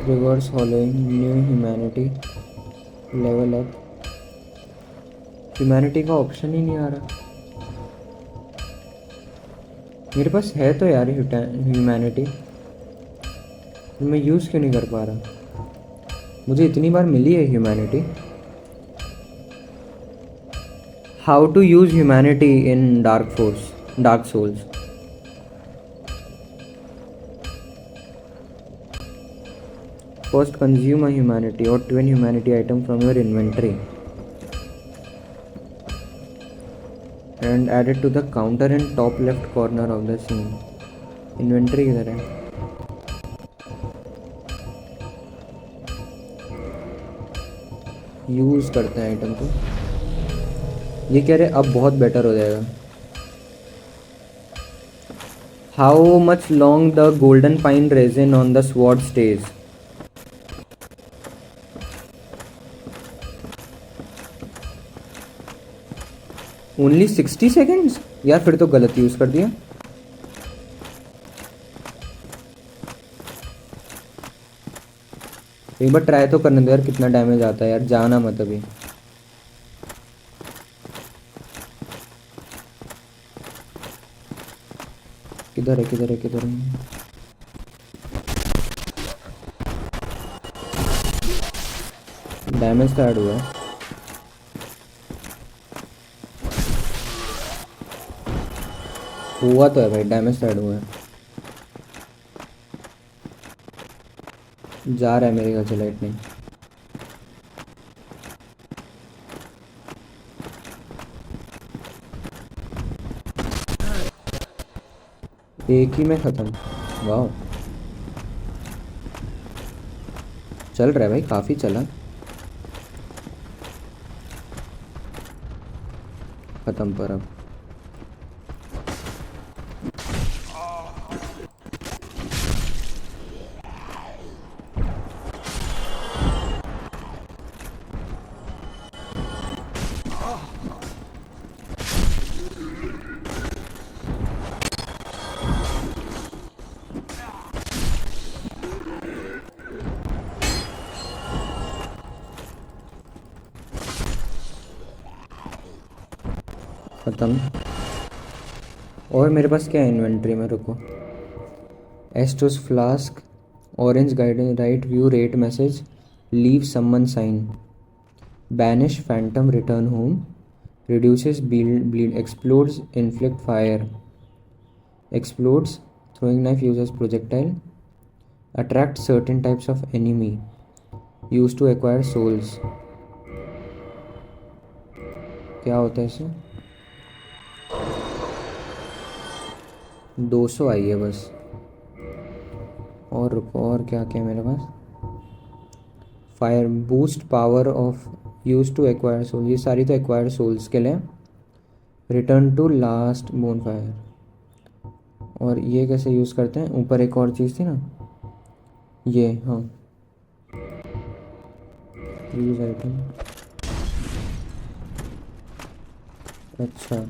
Reverse hollowing, new humanity, level up. Humanity का ऑप्शन ही नहीं आ रहा. मेरे पास है तो यार ह्यूमैनिटी, मैं यूज़ क्यों नहीं कर पा रहा. मुझे इतनी बार मिली है humanity. How to use humanity in dark souls. First consume a humanity और 2 humanity item from your inventory and add it to the counter in top left corner of the scene. Inventory किधर है. Use करते हैं item को. ये कह रहे अब बहुत बेटर हो जाएगा. How much long the golden pine resin on the sword stage. Only 60 seconds. यार फिर तो गलत यूज़ कर दिया. एक बार ट्राई तो करने दो यार, कितना डैमेज आता है यार. जाना मत अभी. किधर है. डैमेज तो ऐड हुआ है. हुआ तो है भाई, डैमेज ऐड हुआ है. जा रहा है मेरे घर से लाइटनिंग. एक ही में ख़त्म. वाह, चल रहा है भाई, काफ़ी चला. ख़त्म पर अब. ख़त्म. और मेरे पास क्या है इन्वेंट्री में. रुको. Estus flask, orange guidance, right view, rate message, leave someone sign, banish phantom, return home, reduces bleed, explodes, inflict fire, explodes, throwing knife uses projectile, attract certain types of enemy, use to acquire souls. क्या होता है इससे. 200 आई है बस. और रुको, और क्या क्या है मेरे पास. Fire, boost power off, use to acquire soul. ये सारी तो एक्वायर सोल्स के लिए. Return to last bonfire. और ये कैसे यूज़ करते हैं. ऊपर एक और चीज़ थी ना ये. हाँ, यूज आइटम. अच्छा,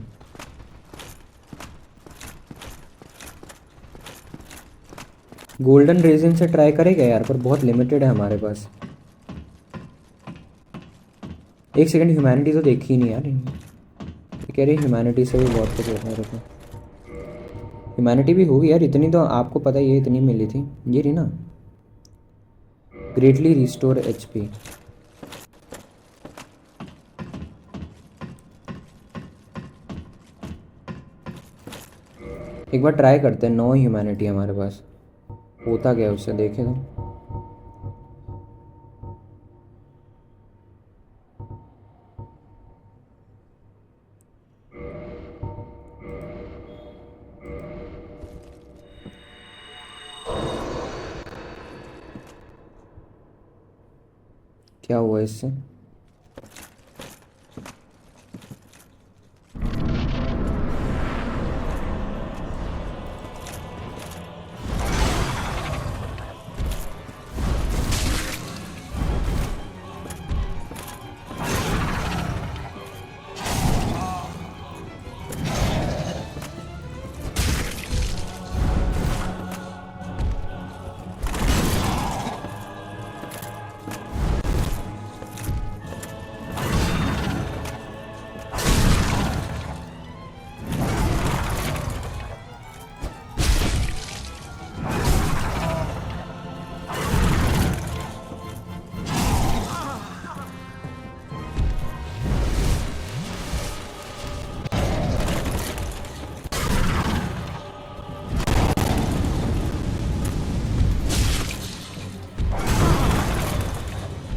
गोल्डन रेजिन से ट्राई करेगा यार, पर बहुत लिमिटेड है हमारे पास। एक सेकंड, ह्यूमैनिटी तो देखी ही नहीं यार। ये कह रही ह्यूमैनिटी से भी बहुत कुछ होता है। रुको, ह्यूमैनिटी भी होगी यार, इतनी तो आपको पता ही है, इतनी मिली थी। ये रही ना, ग्रेटली रिस्टोर HP। एक बार ट्राई करते हैं। 9 ह्यूमैनिटी हमारे पास, होता क्या है उससे देखे तो। क्या हुआ इससे?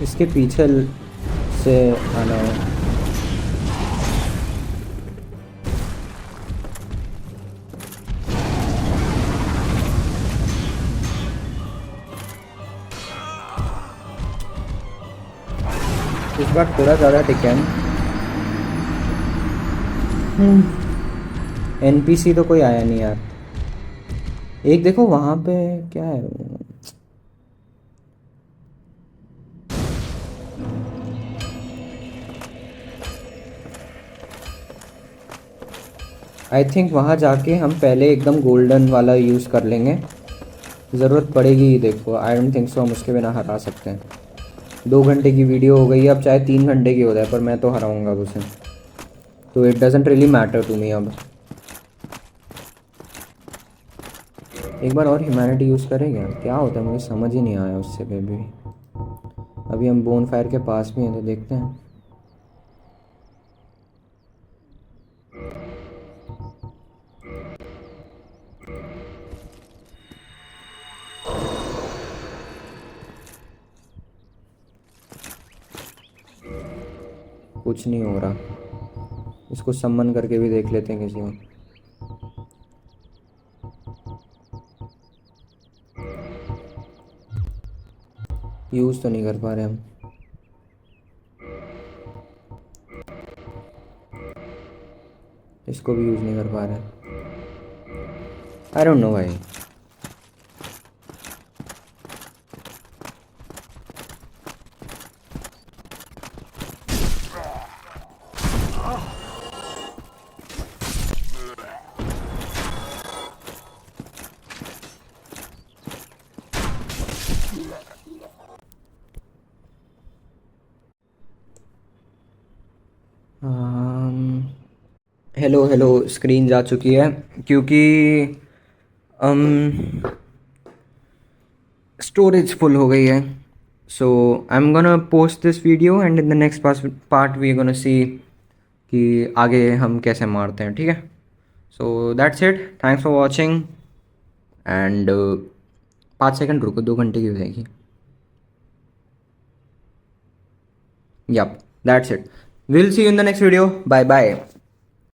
इसके पीछे से आना है। इस बार थोड़ा ज़्यादा टिकन। NPC तो कोई आया नहीं यार। एक देखो वहाँ पे क्या है। आई थिंक वहाँ जाके हम पहले एकदम गोल्डन वाला यूज़ कर लेंगे, ज़रूरत पड़ेगी ही। देखो आई डोंट थिंक सो हम उसके बिना हरा सकते हैं। 2 घंटे की वीडियो हो गई, अब चाहे 3 घंटे की हो जाए, पर मैं तो हराऊंगा अब उसे। तो it doesn't really matter to me. अब एक बार और ह्यूमैनिटी यूज़ करेंगे, क्या होता है मुझे समझ ही नहीं आया उससे भी। अभी हम बोन फायर के पास भी हैं, तो देखते हैं। कुछ नहीं हो रहा। इसको सम्मन करके भी देख लेते हैं किसी को। यूज़ तो नहीं कर पा रहे हम। इसको भी यूज़ नहीं कर पा रहे। आई डोंट नो भाई। हेलो हेलो, स्क्रीन जा चुकी है क्योंकि स्टोरेज फुल हो गई है। So I am gonna post this video and in the next part we gonna see कि आगे हम कैसे मारते हैं, ठीक है। So that's it, thanks for watching and 5 second रुको, 2 घंटे की हो जाएगी। Yep, that's it. We'll see you in the next video. Bye bye.